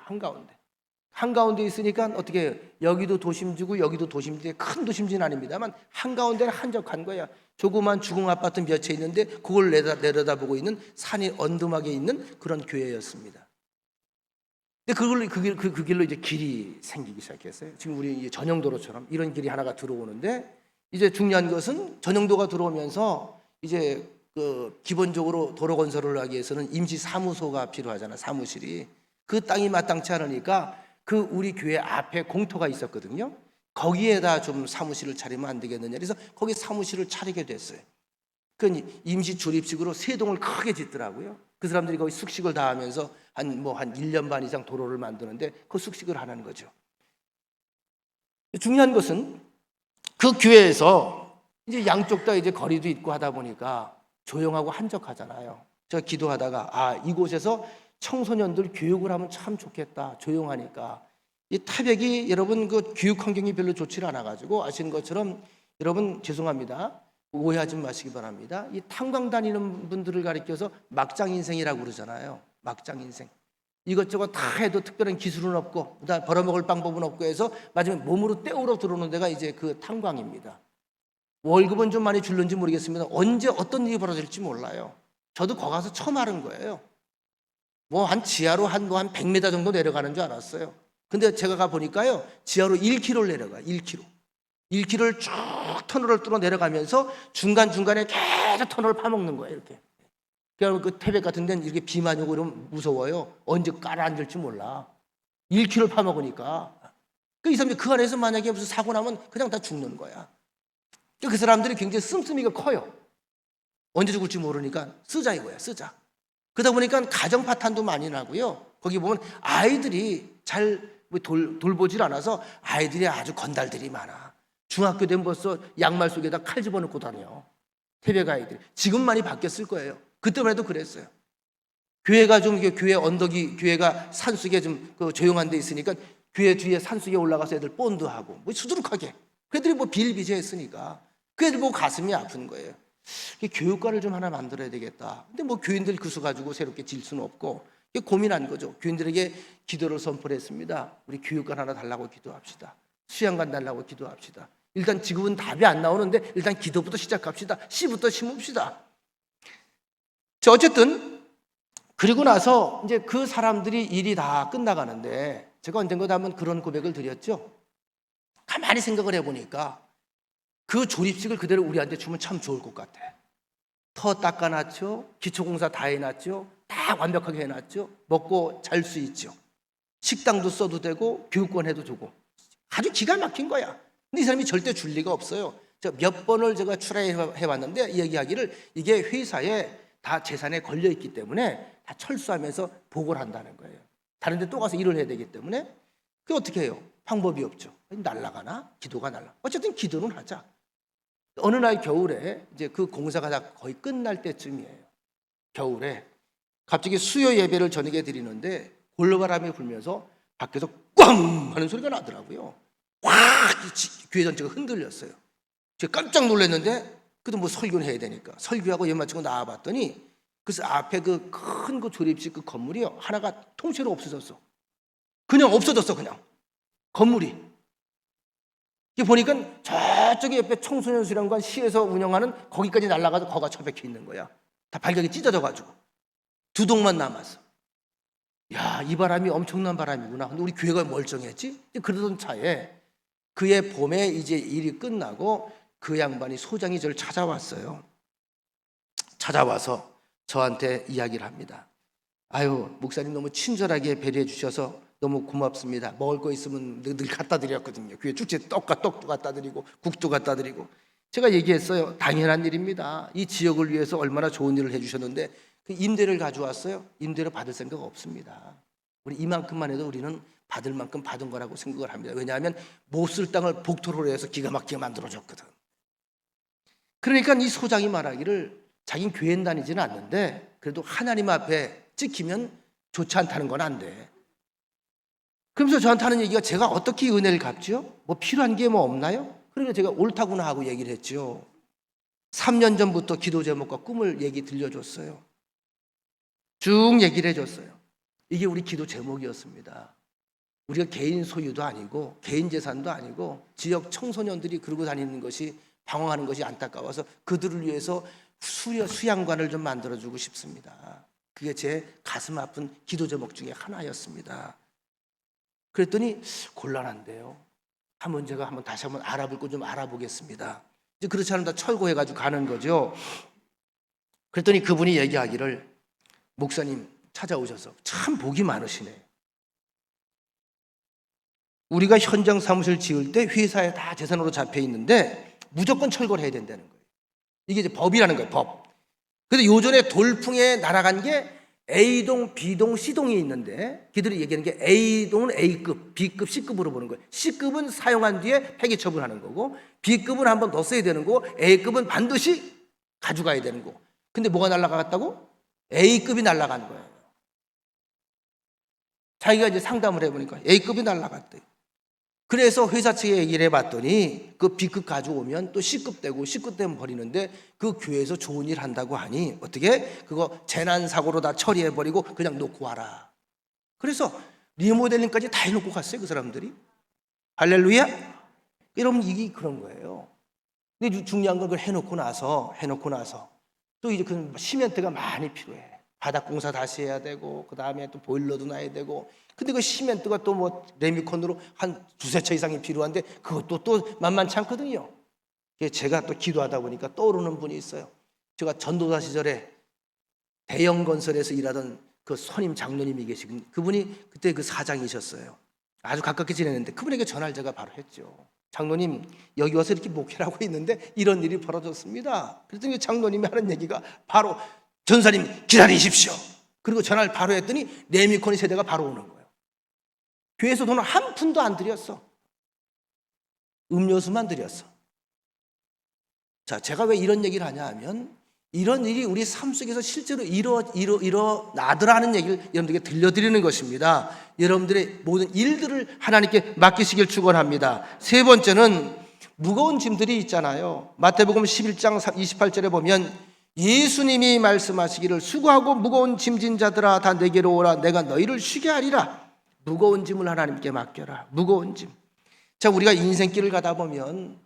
한가운데 있으니까 어떻게 해요? 여기도 도심지고 여기도 도심지, 큰 도심지는 아닙니다만 한가운데는 한적한 거야. 조그만 주공 아파트 몇 채 있는데 그걸 내려다보고 있는 산이 언덕하게 있는 그런 교회였습니다. 근데 그 길로 이제 길이 생기기 시작했어요. 지금 우리 전용도로처럼 이런 길이 하나가 들어오는데 이제 중요한 것은 전용도가 들어오면서 이제 기본적으로 도로 건설을 하기 위해서는 임시 사무소가 필요하잖아. 사무실이. 그 땅이 마땅치 않으니까 우리 교회 앞에 공터가 있었거든요. 거기에다 좀 사무실을 차리면 안 되겠느냐. 그래서 거기 사무실을 차리게 됐어요. 그 임시 조립식으로 세 동을 크게 짓더라고요. 그 사람들이 거기 숙식을 다 하면서 한 1년 반 이상 도로를 만드는데 그 숙식을 하는 거죠. 중요한 것은 그 교회에서 이제 양쪽 다 이제 거리도 있고 하다 보니까 조용하고 한적하잖아요. 제가 기도하다가 이곳에서 청소년들 교육을 하면 참 좋겠다. 조용하니까. 이 태백이 여러분 그 교육 환경이 별로 좋지를 않아가지고 아시는 것처럼 여러분 죄송합니다. 오해하지 마시기 바랍니다. 이 탄광 다니는 분들을 가리켜서 막장 인생이라고 그러잖아요. 막장 인생. 이것저것 다 해도 특별한 기술은 없고 벌어먹을 방법은 없고 해서 마지막에 몸으로 때우러 들어오는 데가 이제 그 탄광입니다. 월급은 좀 많이 줄는지 모르겠습니다. 언제 어떤 일이 벌어질지 몰라요. 저도 거기 가서 처음 하는 거예요. 한 지하로 한 100m 정도 내려가는 줄 알았어요. 근데 제가 가 보니까요, 지하로 1km를 내려가요. 1km를 쭉 터널을 뚫어 내려가면서 중간중간에 계속 터널을 파먹는 거예요. 이렇게. 그러니까 그 태백 같은 데는 이렇게 비 많이 오고 이러면 무서워요. 언제 깔아앉을지 몰라. 1km를 파먹으니까. 이 사람들이 그 안에서 만약에 무슨 사고 나면 그냥 다 죽는 거야. 그 사람들이 굉장히 씀씀이가 커요. 언제 죽을지 모르니까 쓰자 이거야, 쓰자. 그러다 보니까 가정 파탄도 많이 나고요. 거기 보면 아이들이 잘 돌보질 않아서 아이들이 아주 건달들이 많아. 중학교 되면 벌써 양말 속에다 칼 집어넣고 다녀. 태백 아이들이. 지금 많이 바뀌었을 거예요. 그때만 해도 그랬어요. 교회가 좀 교회 언덕이 교회가 산속에 좀 조용한 데 있으니까 교회 뒤에 산속에 올라가서 애들 본드하고 뭐 수두룩하게 그애들이 뭐 비일비재했으니까 그 애들 보고 가슴이 아픈 거예요. 교육과를 좀 하나 만들어야 되겠다. 근데 뭐 교인들 그수 가지고 새롭게 질 수는 없고 고민한 거죠. 교인들에게 기도를 선포했습니다. 우리 교육관 하나 달라고 기도합시다. 수양관 달라고 기도합시다. 일단 지금은 답이 안 나오는데 일단 기도부터 시작합시다. 씨부터 심읍시다. 자, 어쨌든 그리고 나서 이제 그 사람들이 일이 다 끝나가는데 제가 언젠가 한번 그런 고백을 드렸죠. 가만히 생각을 해보니까 그 조립식을 그대로 우리한테 주면 참 좋을 것 같아. 터 닦아놨죠. 기초공사 다 해놨죠. 다 완벽하게 해놨죠. 먹고 잘 수 있죠. 식당도 써도 되고 교육권 해도 주고 아주 기가 막힌 거야. 근데 이 사람이 절대 줄 리가 없어요. 제가 몇 번을 제가 출하해봤는데 얘기하기를 이게 회사에 다 재산에 걸려있기 때문에 다 철수하면서 보고를 한다는 거예요. 다른 데 또 가서 일을 해야 되기 때문에 그게 어떻게 해요? 방법이 없죠. 날아가나? 기도가 날아. 어쨌든 기도는 하자. 어느 날 겨울에 이제 그 공사가 다 거의 끝날 때쯤이에요. 겨울에 갑자기 수요 예배를 저녁에 드리는데 골바람이 불면서 밖에서 꽝 하는 소리가 나더라고요. 확 교회 전체가 흔들렸어요. 제가 깜짝 놀랐는데 그래도 뭐 설교는 해야 되니까 설교하고 연 마치고 나와봤더니 그래서 앞에 그 큰 그 조립식 그 건물이요 하나가 통째로 없어졌어. 그냥 없어졌어. 그냥 건물이. 보니까 저쪽에 옆에 청소년 수련관 시에서 운영하는 거기까지 날아가서 거가 처박혀 있는 거야. 다 발격이 찢어져가지고 두 동만 남았어. 야, 이 바람이 엄청난 바람이구나. 근데 우리 교회가 멀쩡했지? 그러던 차에 그의 봄에 이제 일이 끝나고 그 양반이 소장이 저를 찾아왔어요. 찾아와서 저한테 이야기를 합니다. 아유, 목사님 너무 친절하게 배려해 주셔서 너무 고맙습니다. 먹을 거 있으면 늘 갖다 드렸거든요. 교회 축제 떡도 갖다 드리고 국도 갖다 드리고. 제가 얘기했어요. 당연한 일입니다. 이 지역을 위해서 얼마나 좋은 일을 해주셨는데 그 임대를 가져왔어요. 임대를 받을 생각 없습니다. 우리 이만큼만 해도 우리는 받을 만큼 받은 거라고 생각을 합니다. 왜냐하면 못 쓸 땅을 복토로 해서 기가 막히게 만들어줬거든. 그러니까 이 소장이 말하기를 자기는 교회 다니지는 않는데 그래도 하나님 앞에 찍히면 좋지 않다는 건 안 돼. 그러면서 저한테 하는 얘기가 제가 어떻게 은혜를 갚죠? 뭐 필요한 게 뭐 없나요? 그러니까 제가 옳다구나 하고 얘기를 했죠. 3년 전부터 기도 제목과 꿈을 얘기 들려줬어요. 쭉 얘기를 해줬어요. 이게 우리 기도 제목이었습니다. 우리가 개인 소유도 아니고 개인 재산도 아니고 지역 청소년들이 그러고 다니는 것이 방황하는 것이 안타까워서 그들을 위해서 수양관을 좀 만들어주고 싶습니다. 그게 제 가슴 아픈 기도 제목 중에 하나였습니다. 그랬더니 곤란한데요. 제가 다시 한번 알아볼 거 좀 알아보겠습니다. 이제 그렇지 않으면 다 철거해가지고 가는 거죠. 그랬더니 그분이 얘기하기를 목사님 찾아오셔서 참 복이 많으시네. 우리가 현장 사무실 지을 때 회사에 다 재산으로 잡혀 있는데 무조건 철거를 해야 된다는 거예요. 이게 이제 법이라는 거예요, 법. 근데 요전에 돌풍에 날아간 게 A동, B동, C동이 있는데 그들이 얘기하는 게 A동은 A급, B급, C급으로 보는 거예요. C급은 사용한 뒤에 폐기 처분하는 거고 B급은 한 번 더 써야 되는 거고 A급은 반드시 가져가야 되는 거고. 근데 뭐가 날아갔다고? A급이 날아간 거예요. 자기가 이제 상담을 해보니까 A급이 날아갔대. 그래서 회사 측에 얘기를 해봤더니 그 B급 가져오면 또 C급 되고 C급 되면 버리는데 그 교회에서 좋은 일 한다고 하니 어떻게 그거 재난사고로 다 처리해버리고 그냥 놓고 와라. 그래서 리모델링까지 다 해놓고 갔어요, 그 사람들이. 할렐루야? 여러분, 이게 그런 거예요. 근데 중요한 건 그걸 해놓고 나서 또 이제 그 시멘트가 많이 필요해. 바닥 공사 다시 해야 되고 그 다음에 또 보일러도 놔야 되고. 근데 그 시멘트가 또 뭐 레미콘으로 한 두세 차 이상이 필요한데 그것도 또 만만치 않거든요. 제가 또 기도하다 보니까 떠오르는 분이 있어요. 제가 전도사 시절에 대형 건설에서 일하던 그 선임 장로님이 계시고 그분이 그때 그 사장이셨어요. 아주 가깝게 지냈는데 그분에게 전화를 제가 바로 했죠. 장로님, 여기 와서 이렇게 목회를 하고 있는데 이런 일이 벌어졌습니다. 그랬더니 장로님이 하는 얘기가 바로 전사님 기다리십시오. 그리고 전화를 바로 했더니 레미콘이 세대가 바로 오는 거예요. 교회에서 돈을 한 푼도 안 들였어. 음료수만 들였어. 자, 제가 왜 이런 얘기를 하냐 하면 이런 일이 우리 삶 속에서 실제로 일어나더라는 얘기를 여러분들에게 들려드리는 것입니다. 여러분들의 모든 일들을 하나님께 맡기시길 축원합니다. 세 번째는 무거운 짐들이 있잖아요. 마태복음 11장 28절에 보면 예수님이 말씀하시기를 수고하고 무거운 짐진 자들아 다 내게로 오라 내가 너희를 쉬게 하리라. 무거운 짐을 하나님께 맡겨라. 무거운 짐. 자, 우리가 인생길을 가다 보면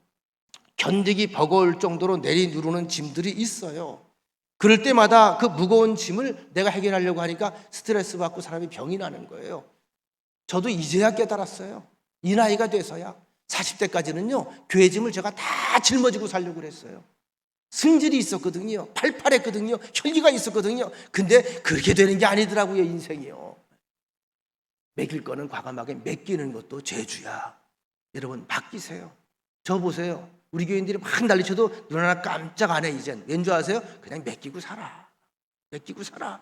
견디기 버거울 정도로 내리누르는 짐들이 있어요. 그럴 때마다 그 무거운 짐을 내가 해결하려고 하니까 스트레스 받고 사람이 병이 나는 거예요. 저도 이제야 깨달았어요. 이 나이가 돼서야. 40대까지는요 교회 짐을 제가 다 짊어지고 살려고 그랬어요. 승질이 있었거든요. 팔팔했거든요. 혈기가 있었거든요. 근데 그렇게 되는 게 아니더라고요. 인생이요. 맡길 거는 과감하게 맡기는 것도 죄주야. 여러분 맡기세요. 저 보세요. 우리 교인들이 막 난리쳐도 눈 하나 깜짝 안 해. 이젠 왠 줄 아세요? 그냥 맡기고 살아. 맡기고 살아.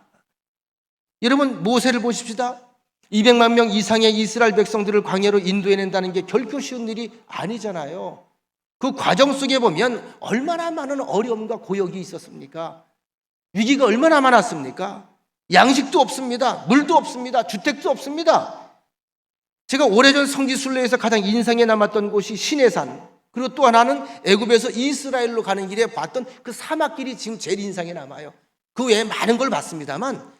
여러분 모세를 보십시다. 200만 명 이상의 이스라엘 백성들을 광야로 인도해낸다는 게 결코 쉬운 일이 아니잖아요. 그 과정 속에 보면 얼마나 많은 어려움과 고역이 있었습니까? 위기가 얼마나 많았습니까? 양식도 없습니다. 물도 없습니다. 주택도 없습니다. 제가 오래전 성지순례에서 가장 인상에 남았던 곳이 시내산, 그리고 또 하나는 애굽에서 이스라엘로 가는 길에 봤던 그 사막길이 지금 제일 인상에 남아요. 그 외에 많은 걸 봤습니다만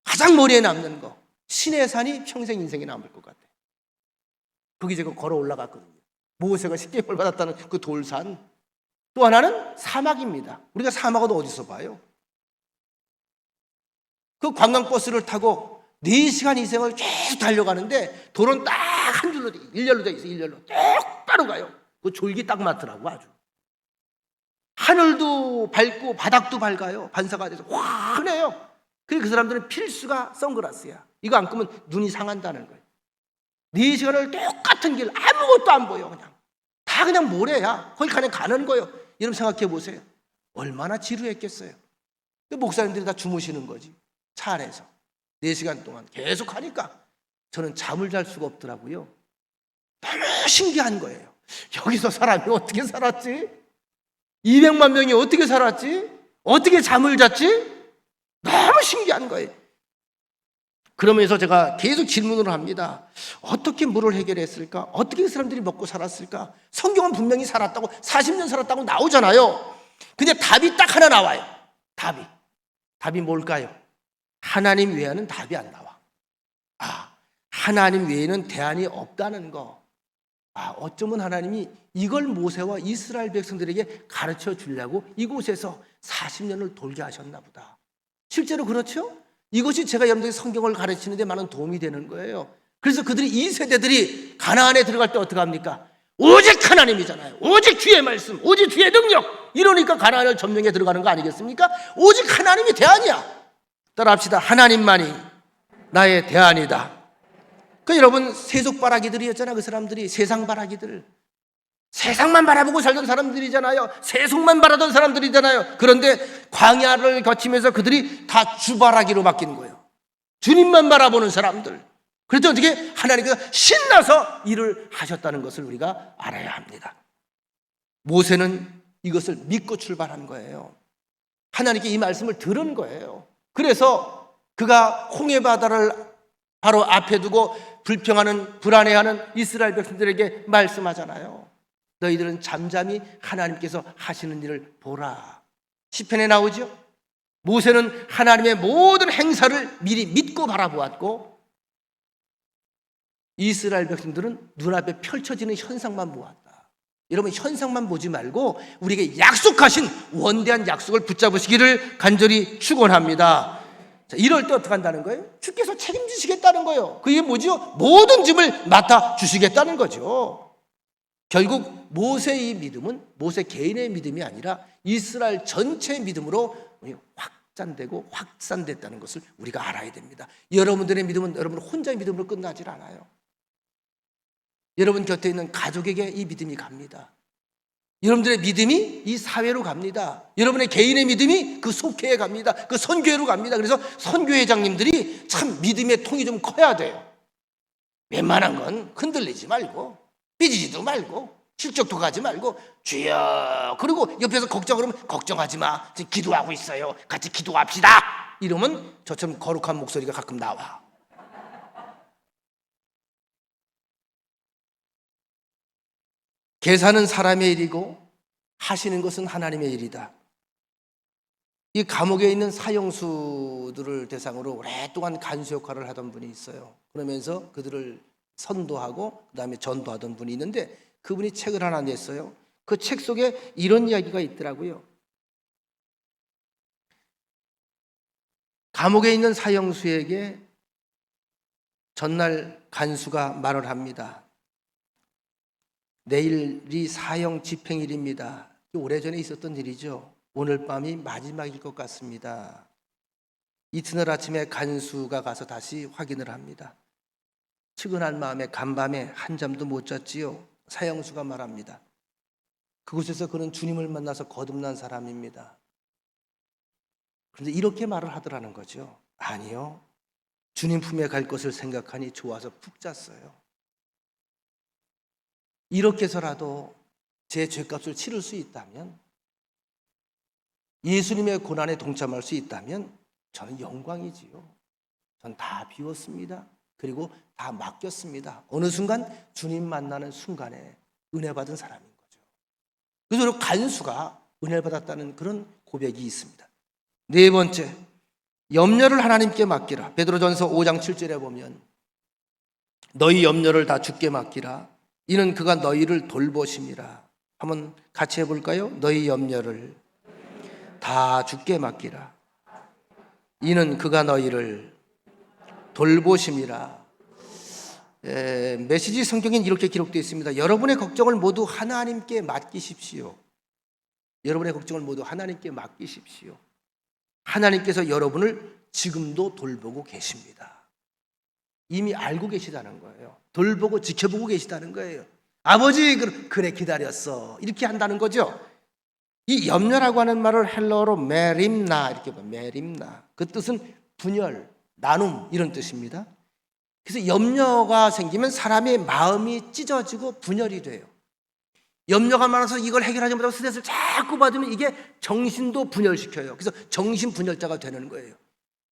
가장 머리에 남는 거, 시내산이 평생 인생에 남을 것 같아요. 거기 제가 걸어 올라갔거든요. 모세가 십계명을 받았다는 그 돌산. 또 하나는 사막입니다. 우리가 사막은 어디서 봐요? 그 관광버스를 타고 4시간 이상을 계속 달려가는데 도로는 딱 한 줄로 일렬로 돼 있어요. 일렬로 똑바로 가요. 그 졸기 딱 맞더라고. 아주 하늘도 밝고 바닥도 밝아요. 반사가 돼서 환해요. 그 사람들은 필수가 선글라스야. 이거 안 끄면 눈이 상한다는 거예요. 4시간을 똑같은 길 아무것도 안 보여. 다 그냥 모래야. 거기 그냥 가는 거예요. 여러분 생각해 보세요. 얼마나 지루했겠어요. 목사님들이 다 주무시는 거지. 차 안에서 4시간 동안 계속 하니까 저는 잠을 잘 수가 없더라고요. 너무 신기한 거예요. 여기서 사람이 어떻게 살았지? 200만 명이 어떻게 살았지? 어떻게 잠을 잤지? 너무 신기한 거예요. 그러면서 제가 계속 질문을 합니다. 어떻게 물을 해결했을까? 어떻게 그 사람들이 먹고 살았을까? 성경은 분명히 살았다고 40년 살았다고 나오잖아요. 근데 답이 딱 하나 나와요. 답이 뭘까요? 하나님 외에는 답이 안 나와. 하나님 외에는 대안이 없다는 거. 어쩌면 하나님이 이걸 모세와 이스라엘 백성들에게 가르쳐 주려고 이곳에서 40년을 돌게 하셨나 보다. 실제로 그렇죠? 이것이 제가 여러분들에게 성경을 가르치는 데 많은 도움이 되는 거예요. 그래서 그들이 이 세대들이 가나안에 들어갈 때 어떻게 합니까? 오직 하나님이잖아요. 오직 주의 말씀, 오직 주의 능력. 이러니까 가나안을 점령해 들어가는 거 아니겠습니까? 오직 하나님이 대안이야. 따라합시다. 하나님만이 나의 대안이다. 여러분 세속바라기들이었잖아요. 그 사람들이 세상바라기들. 세상만 바라보고 살던 사람들이잖아요. 세속만 바라던 사람들이잖아요. 그런데 광야를 거치면서 그들이 다 주바라기로 바뀌는 거예요. 주님만 바라보는 사람들. 그래서 어떻게 하나님께서 신나서 일을 하셨다는 것을 우리가 알아야 합니다. 모세는 이것을 믿고 출발한 거예요. 하나님께 이 말씀을 들은 거예요. 그래서 그가 홍해바다를 바로 앞에 두고 불평하는 불안해하는 이스라엘 백성들에게 말씀하잖아요. 너희들은 잠잠히 하나님께서 하시는 일을 보라. 시편에 나오죠. 모세는 하나님의 모든 행사를 미리 믿고 바라보았고 이스라엘 백성들은 눈앞에 펼쳐지는 현상만 보았다. 여러분 현상만 보지 말고 우리에게 약속하신 원대한 약속을 붙잡으시기를 간절히 축원합니다. 자, 이럴 때 어떻게 한다는 거예요? 주께서 책임지시겠다는 거예요. 그게 뭐죠? 모든 짐을 맡아주시겠다는 거죠. 결국 모세의 믿음은 모세 개인의 믿음이 아니라 이스라엘 전체의 믿음으로 확장되고 확산됐다는 것을 우리가 알아야 됩니다. 여러분들의 믿음은 여러분 혼자의 믿음으로 끝나질 않아요. 여러분 곁에 있는 가족에게 이 믿음이 갑니다. 여러분들의 믿음이 이 사회로 갑니다. 여러분의 개인의 믿음이 그 속회에 갑니다. 그 선교회로 갑니다. 그래서 선교회장님들이 참 믿음의 통이 좀 커야 돼요. 웬만한 건 흔들리지 말고 삐지지도 말고
실적도 가지 말고 주여, 그리고 옆에서 걱정하면 걱정하지 마, 지금 기도하고 있어요, 같이 기도합시다, 이러면 저처럼 거룩한 목소리가 가끔 나와. 계산은 사람의 일이고 하시는 것은 하나님의 일이다. 이 감옥에 있는 사형수들을 대상으로 오랫동안 간수 역할을 하던 분이 있어요. 그러면서 그들을 선도하고 그다음에 전도하던 분이 있는데 그분이 책을 하나 냈어요. 그 책 속에 이런 이야기가 있더라고요. 감옥에 있는 사형수에게 전날 간수가 말을 합니다. 내일이 사형 집행일입니다. 오래전에 있었던 일이죠. 오늘 밤이 마지막일 것 같습니다. 이튿날 아침에 간수가 가서 다시 확인을 합니다. 측은한 마음에 간밤에 한잠도 못 잤지요. 사형수가 말합니다. 그곳에서 그는 주님을 만나서 거듭난 사람입니다. 그런데 이렇게 말을 하더라는 거죠. 아니요, 주님 품에 갈 것을 생각하니 좋아서 푹 잤어요. 이렇게 해서라도 제 죄값을 치를 수 있다면, 예수님의 고난에 동참할 수 있다면 저는 영광이지요. 전 다 비웠습니다. 그리고 다 맡겼습니다. 어느 순간 주님 만나는 순간에 은혜 받은 사람인 거죠. 그래서 간수가 은혜를 받았다는 그런 고백이 있습니다. 네 번째, 염려를 하나님께 맡기라. 베드로전서 5장 7절에 보면 너희 염려를 다 주께 맡기라. 이는 그가 너희를 돌보심이라. 한번 같이 해볼까요? 너희 염려를 다 주께 맡기라. 이는 그가 너희를 돌보심이라. 메시지 성경엔 이렇게 기록되어 있습니다. 여러분의 걱정을 모두 하나님께 맡기십시오. 여러분의 걱정을 모두 하나님께 맡기십시오. 하나님께서 여러분을 지금도 돌보고 계십니다. 이미 알고 계시다는 거예요. 돌보고 지켜보고 계시다는 거예요. 아버지, 그래 기다렸어, 이렇게 한다는 거죠. 이 염려라고 하는 말을 헬러어로 메림나, 이렇게 봐, 메림나. 그 뜻은 분열, 나눔, 이런 뜻입니다. 그래서 염려가 생기면 사람의 마음이 찢어지고 분열이 돼요. 염려가 많아서 이걸 해결하지 못하고 스트레스를 자꾸 받으면 이게 정신도 분열시켜요. 그래서 정신분열자가 되는 거예요.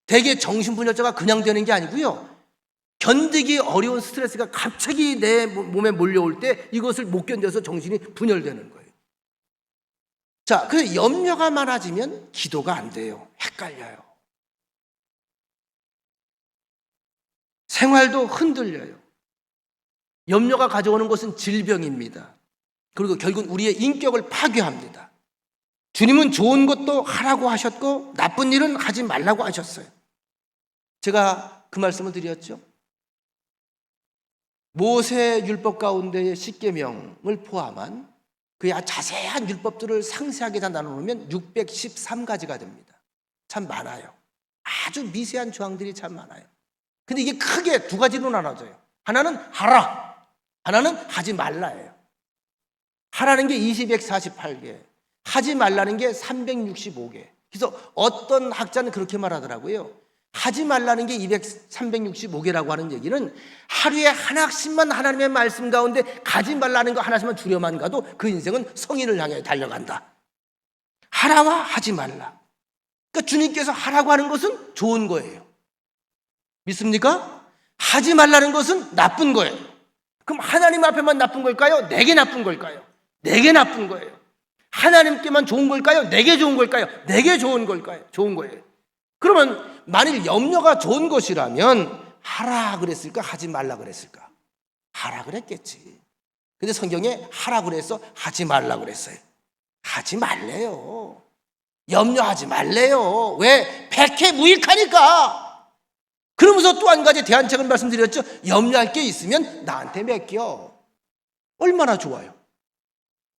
대개 정신분열자가 그냥 되는 게 아니고요, 견디기 어려운 스트레스가 갑자기 내 몸에 몰려올 때 이것을 못 견뎌서 정신이 분열되는 거예요. 자, 그래서 염려가 많아지면 기도가 안 돼요. 헷갈려요. 생활도 흔들려요. 염려가 가져오는 것은 질병입니다. 그리고 결국은 우리의 인격을 파괴합니다. 주님은 좋은 것도 하라고 하셨고 나쁜 일은 하지 말라고 하셨어요. 제가 그 말씀을 드렸죠. 모세 율법 가운데의 십계명을 포함한 그 자세한 율법들을 상세하게 다 나눠놓으면 613가지가 됩니다. 참 많아요. 아주 미세한 조항들이 참 많아요. 근데 이게 크게 두 가지로 나눠져요. 하나는 하라, 하나는 하지 말라예요. 하라는 게 248개, 하지 말라는 게 365개. 그래서 어떤 학자는 그렇게 말하더라고요. 하지 말라는 게 365개라고 하는 얘기는 하루에 하나씩만 하나님의 말씀 가운데 가지 말라는 거 하나씩만 두려만 가도 그 인생은 성인을 향해 달려간다. 하라와 하지 말라. 그러니까 주님께서 하라고 하는 것은 좋은 거예요. 믿습니까? 하지 말라는 것은 나쁜 거예요. 그럼 하나님 앞에만 나쁜 걸까요? 내게 나쁜 걸까요? 내게 나쁜 거예요. 하나님께만 좋은 걸까요? 내게 좋은 걸까요? 내게 좋은 걸까요? 좋은 거예요. 그러면 만일 염려가 좋은 것이라면 하라 그랬을까? 하지 말라 그랬을까? 하라 그랬겠지. 근데 성경에 하라 그래서 하지 말라 그랬어요. 하지 말래요. 염려하지 말래요. 왜? 백해무익하니까. 그러면서 또 한 가지 대안책을 말씀드렸죠. 염려할 게 있으면 나한테 맡겨. 얼마나 좋아요.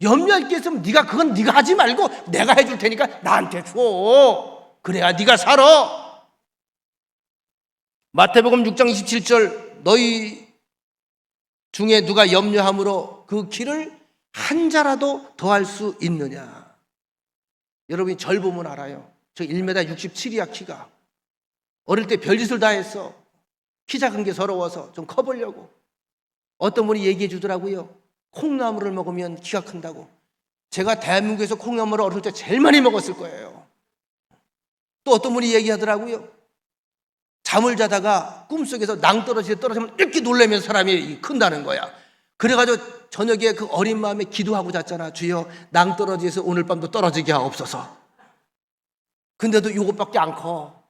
염려할 게 있으면 그건 네가 하지 말고 내가 해줄 테니까 나한테 줘. 그래야 네가 살아. 마태복음 6장 27절 너희 중에 누가 염려함으로 그 키를 한 자라도 더할 수 있느냐. 여러분이 절 보면 알아요. 저 1m 67이야 키가. 어릴 때 별짓을 다 했어. 키 작은 게 서러워서 좀 커보려고. 어떤 분이 얘기해 주더라고요. 콩나물을 먹으면 키가 큰다고. 제가 대한민국에서 콩나물을 어릴 때 제일 많이 먹었을 거예요. 또 어떤 분이 얘기하더라고요. 잠을 자다가 꿈속에서 떨어지면 이렇게 놀라면서 사람이 큰다는 거야. 그래가지고 저녁에 그 어린 마음에 기도하고 잤잖아. 주여, 낭떠러지에서 오늘 밤도 떨어지게 하옵소서. 근데도 이것밖에 안 커.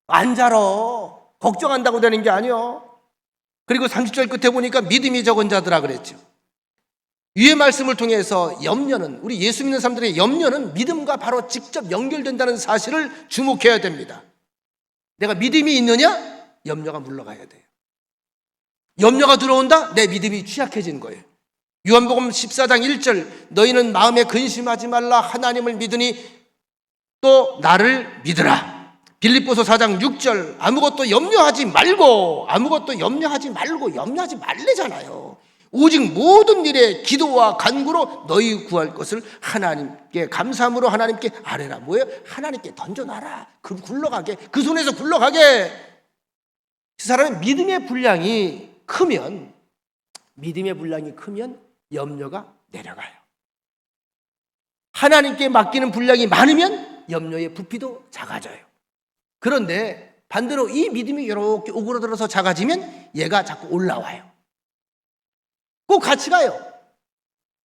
안 자러. 걱정한다고 되는 게 아니요. 그리고 30절 끝에 보니까 믿음이 적은 자들아 그랬죠. 위의 말씀을 통해서 염려는, 우리 예수 믿는 사람들의 염려는 믿음과 바로 직접 연결된다는 사실을 주목해야 됩니다. 내가 믿음이 있느냐? 염려가 물러가야 돼요. 염려가 들어온다? 내 믿음이 취약해진 거예요. 요한복음 14장 1절, 너희는 마음에 근심하지 말라. 하나님을 믿으니 또 나를 믿으라. 빌립보서 4장 6절, 아무것도 염려하지 말고 염려하지 말래잖아요. 오직 모든 일에 기도와 간구로 너희 구할 것을 하나님께 감사함으로 하나님께 아뢰라. 뭐예요? 하나님께 던져놔라. 그 굴러가게, 그 손에서 굴러가게. 그 사람의 믿음의 분량이 크면 염려가 내려가요. 하나님께 맡기는 분량이 많으면 염려의 부피도 작아져요. 그런데 반대로 이 믿음이 이렇게 오그라들어서 작아지면 얘가 자꾸 올라와요. 꼭 같이 가요.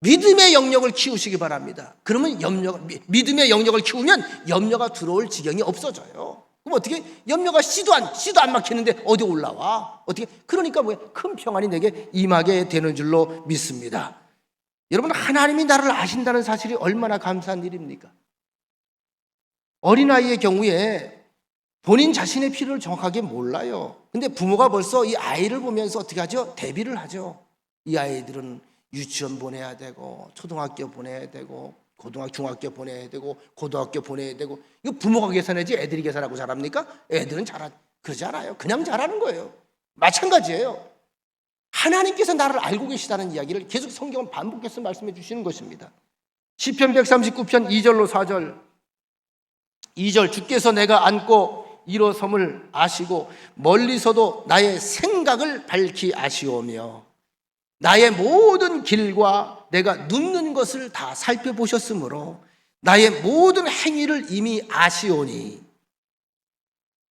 믿음의 영역을 키우시기 바랍니다. 그러면 믿음의 영역을 키우면 염려가 들어올 지경이 없어져요. 그럼 어떻게? 염려가 씨도 안 막히는데 어디 올라와? 어떻게? 그러니까 뭐예요? 큰 평안이 내게 임하게 되는 줄로 믿습니다. 여러분, 하나님이 나를 아신다는 사실이 얼마나 감사한 일입니까? 어린아이의 경우에 본인 자신의 필요를 정확하게 몰라요. 근데 부모가 벌써 이 아이를 보면서 어떻게 하죠? 대비를 하죠. 이 아이들은 유치원 보내야 되고, 초등학교 보내야 되고, 중학교 보내야 되고, 고등학교 보내야 되고. 이거 부모가 계산하지 애들이 계산하고 잘합니까? 애들은 그러지 않아요. 그냥 잘하는 거예요. 마찬가지예요. 하나님께서 나를 알고 계시다는 이야기를 계속 성경은 반복해서 말씀해 주시는 것입니다. 시편 139편 2절로 4절. 2절, 주께서 내가 앉고 일어섬을 아시고 멀리서도 나의 생각을 밝히 아시오며 나의 모든 길과 내가 눕는 것을 다 살펴보셨으므로 나의 모든 행위를 이미 아시오니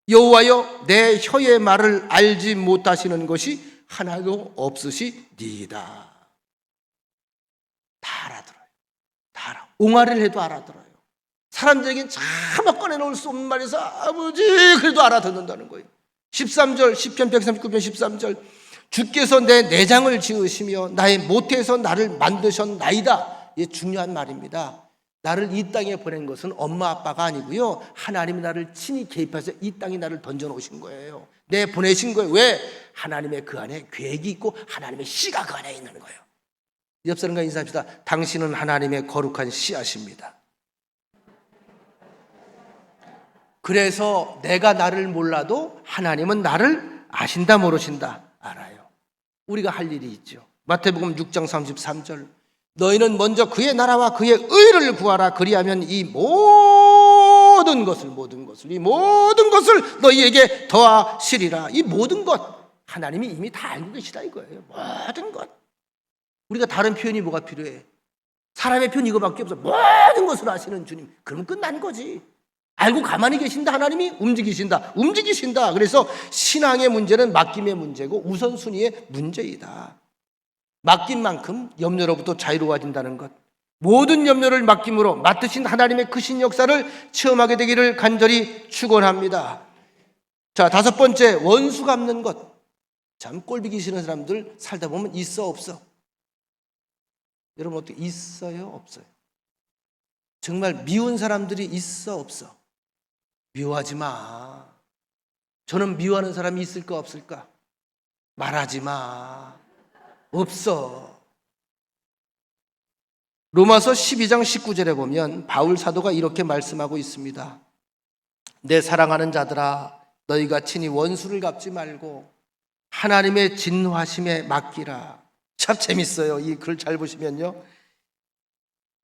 여호와여, 내 혀의 말을 알지 못하시는 것이 하나도 없으시니이다. 다 알아들어요. 다 알아. 옹알이를 해도 알아들어요. 사람들에겐 차마 꺼내놓을 수 없는 말에서 아버지 그래도 알아듣는다는 거예요. 13절, 시편 139편 13절, 주께서 내 내장을 지으시며 나의 모태에서 나를 만드셨나이다. 이게 중요한 말입니다. 나를 이 땅에 보낸 것은 엄마 아빠가 아니고요, 하나님이 나를 친히 개입해서 이 땅에 나를 던져놓으신 거예요. 내 보내신 거예요. 왜? 하나님의 그 안에 계획이 있고 하나님의 씨가 그 안에 있는 거예요. 옆 사람과 인사합시다. 당신은 하나님의 거룩한 씨앗입니다. 그래서 내가 나를 몰라도 하나님은 나를 아신다 모르신다 알아요. 우리가 할 일이 있죠. 마태복음 6장 33절, 너희는 먼저 그의 나라와 그의 의를 구하라. 그리하면 이 모든 것을 너희에게 더하시리라. 이 모든 것 하나님이 이미 다 알고 계시다 이거예요. 모든 것. 우리가 다른 표현이 뭐가 필요해? 사람의 표현 이거밖에 없어. 모든 것을 아시는 주님. 그러면 끝난 거지. 알고 가만히 계신다. 하나님이 움직이신다. 그래서 신앙의 문제는 맡김의 문제고 우선순위의 문제이다. 맡긴 만큼 염려로부터 자유로워진다는 것, 모든 염려를 맡김으로 맡으신 하나님의 크신 역사를 체험하게 되기를 간절히 축원합니다. 자, 5번째, 원수 갚는 것. 참 꼴보기 싫은 사람들 살다 보면 있어 없어? 여러분 어떻게 있어요 없어요? 정말 미운 사람들이 있어 없어? 미워하지 마. 저는 미워하는 사람이 있을까 없을까? 말하지 마. 없어. 로마서 12장 19절에 보면 바울 사도가 이렇게 말씀하고 있습니다. 내 사랑하는 자들아, 너희가 친히 원수를 갚지 말고 하나님의 진노하심에 맡기라. 참 재밌어요. 이 글 잘 보시면요,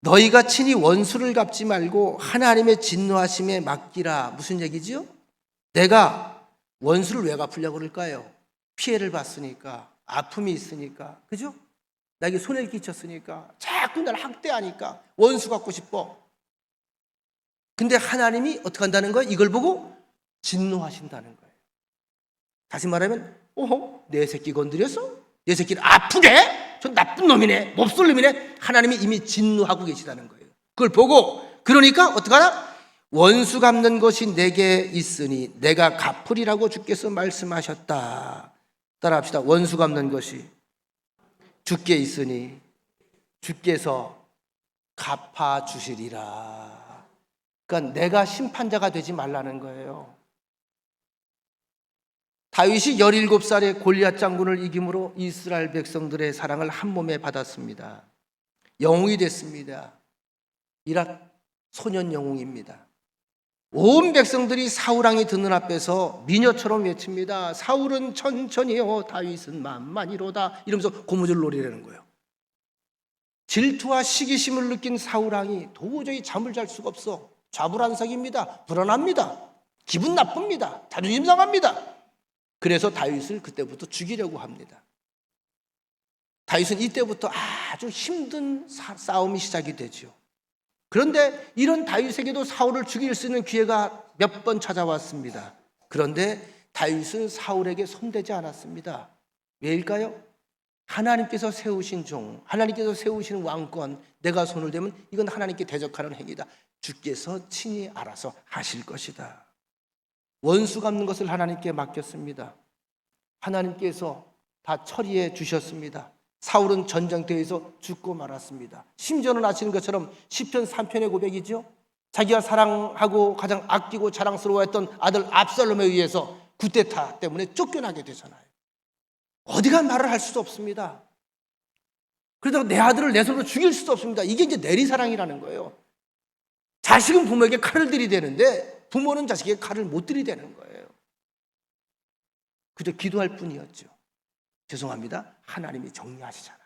너희가 친히 원수를 갚지 말고 하나님의 진노하심에 맡기라. 무슨 얘기지요? 내가 원수를 왜 갚으려고 그럴까요? 피해를 봤으니까, 아픔이 있으니까, 그죠? 나에게 손해를 끼쳤으니까 자꾸 나를 학대하니까 원수 갖고 싶어. 근데 하나님이 어떻게 한다는 거예요? 이걸 보고 진노하신다는 거예요. 다시 말하면 내 새끼 건드렸어? 내 새끼를 아프게? 저 나쁜 놈이네, 몹쓸 놈이네. 하나님이 이미 진노하고 계시다는 거예요. 그걸 보고 그러니까 어떡하나? 원수 갚는 것이 내게 있으니 내가 갚으리라고 주께서 말씀하셨다. 따라합시다. 원수 갚는 것이 주께 있으니 주께서 갚아주시리라. 그러니까 내가 심판자가 되지 말라는 거예요. 다윗이 17살에 골리앗 장군을 이김으로 이스라엘 백성들의 사랑을 한 몸에 받았습니다. 영웅이 됐습니다. 이락 소년 영웅입니다. 온 백성들이 사울왕이 드는 앞에서 미녀처럼 외칩니다. 사울은 천천히요, 다윗은 만만히로다. 이러면서 고무줄 놀이라는 거예요. 질투와 시기심을 느낀 사울왕이 도저히 잠을 잘 수가 없어. 좌불안석입니다. 불안합니다. 기분 나쁩니다. 자존심 상합니다. 그래서 다윗을 그때부터 죽이려고 합니다. 다윗은 이때부터 아주 힘든 싸움이 시작이 되죠. 그런데 이런 다윗에게도 사울을 죽일 수 있는 기회가 몇 번 찾아왔습니다. 그런데 다윗은 사울에게 손대지 않았습니다. 왜일까요? 하나님께서 세우신 종, 하나님께서 세우시는 왕권, 내가 손을 대면 이건 하나님께 대적하는 행위다. 주께서 친히 알아서 하실 것이다. 원수 갚는 것을 하나님께 맡겼습니다. 하나님께서 다 처리해 주셨습니다. 사울은 전쟁터에서 죽고 말았습니다. 심지어는 아시는 것처럼 시편 3편의 고백이죠. 자기가 사랑하고 가장 아끼고 자랑스러워했던 아들 압살롬에 의해서 구테타 때문에 쫓겨나게 되잖아요. 어디가 말을 할 수도 없습니다. 그러다가 내 아들을 내 손으로 죽일 수도 없습니다. 이게 이제 내리사랑이라는 거예요. 자식은 부모에게 칼을 들이대는데 부모는 자식에게 칼을 못 들이대는 거예요. 그저 기도할 뿐이었죠. 죄송합니다. 하나님이 정리하시잖아요.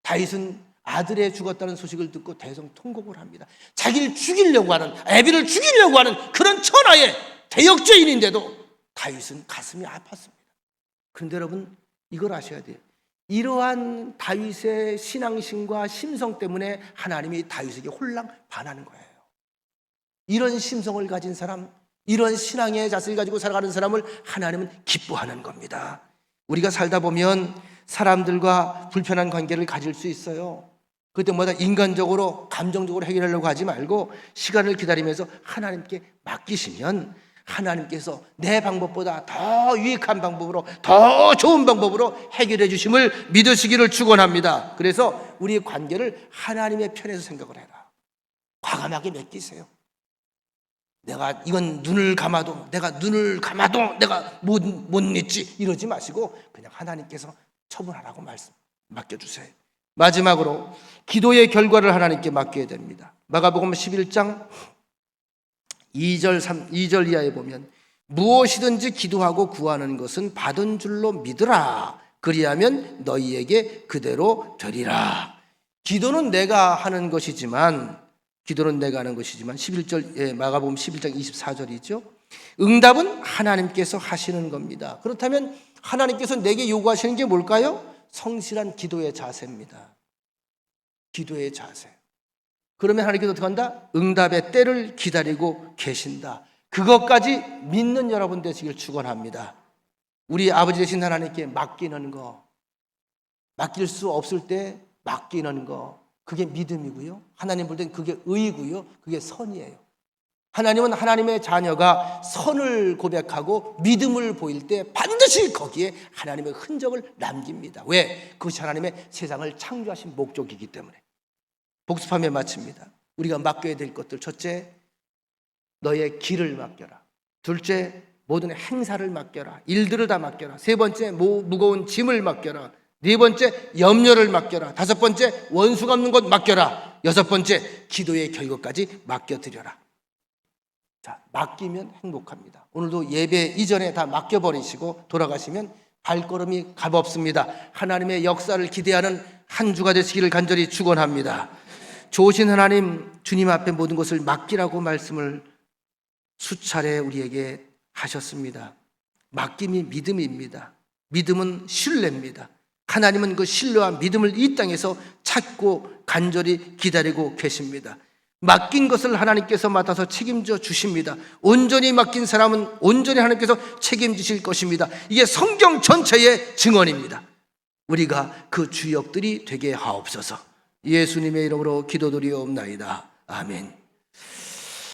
다윗은 아들의 죽었다는 소식을 듣고 대성통곡을 합니다. 자기를 죽이려고 하는, 애비를 죽이려고 하는 그런 천하의 대역죄인인데도 다윗은 가슴이 아팠습니다. 그런데 여러분, 이걸 아셔야 돼요. 이러한 다윗의 신앙심과 심성 때문에 하나님이 다윗에게 홀랑 반하는 거예요. 이런 심성을 가진 사람, 이런 신앙의 자세를 가지고 살아가는 사람을 하나님은 기뻐하는 겁니다. 우리가 살다 보면 사람들과 불편한 관계를 가질 수 있어요. 그때마다 인간적으로 감정적으로 해결하려고 하지 말고 시간을 기다리면서 하나님께 맡기시면 하나님께서 내 방법보다 더 유익한 방법으로, 더 좋은 방법으로 해결해 주심을 믿으시기를 축원합니다. 그래서 우리의 관계를 하나님의 편에서 생각을 해라. 과감하게 맡기세요. 내가 이건 내가 눈을 감아도 내가 못 믿지 이러지 마시고 그냥 하나님께서 처분하라고 맡겨주세요. 마지막으로 기도의 결과를 하나님께 맡겨야 됩니다. 마가복음 11장 2절 이하에 보면 무엇이든지 기도하고 구하는 것은 받은 줄로 믿으라. 그리하면 너희에게 그대로 되리라. 기도는 내가 하는 것이지만 11절, 마가복음 11장 24절이죠. 응답은 하나님께서 하시는 겁니다. 그렇다면 하나님께서 내게 요구하시는 게 뭘까요? 성실한 기도의 자세입니다. 기도의 자세. 그러면 하나님께서 어떻게 한다? 응답의 때를 기다리고 계신다. 그것까지 믿는 여러분 되시길 축원합니다. 우리 아버지 되신 하나님께 맡기는 거, 맡길 수 없을 때 맡기는 거, 그게 믿음이고요. 하나님 볼 땐 그게 의이고요. 그게 선이에요. 하나님은 하나님의 자녀가 선을 고백하고 믿음을 보일 때 반드시 거기에 하나님의 흔적을 남깁니다. 왜? 그것이 하나님의 세상을 창조하신 목적이기 때문에. 복습하며 마칩니다. 우리가 맡겨야 될 것들. 첫째, 너의 길을 맡겨라. 둘째, 모든 행사를 맡겨라. 일들을 다 맡겨라. 세 번째, 무거운 짐을 맡겨라. 네 번째, 염려를 맡겨라. 다섯 번째, 원수 갚는 것 맡겨라. 여섯 번째, 기도의 결과까지 맡겨드려라. 자, 맡기면 행복합니다. 오늘도 예배 이전에 다 맡겨버리시고 돌아가시면 발걸음이 값없습니다. 하나님의 역사를 기대하는 한 주가 되시기를 간절히 축원합니다. 좋으신 하나님, 주님 앞에 모든 것을 맡기라고 말씀을 수차례 우리에게 하셨습니다. 맡김이 믿음입니다. 믿음은 신뢰입니다. 하나님은 그 신뢰와 믿음을 이 땅에서 찾고 간절히 기다리고 계십니다. 맡긴 것을 하나님께서 맡아서 책임져 주십니다. 온전히 맡긴 사람은 온전히 하나님께서 책임지실 것입니다. 이게 성경 전체의 증언입니다. 우리가 그 주역들이 되게 하옵소서. 예수님의 이름으로 기도드리옵나이다. 아멘.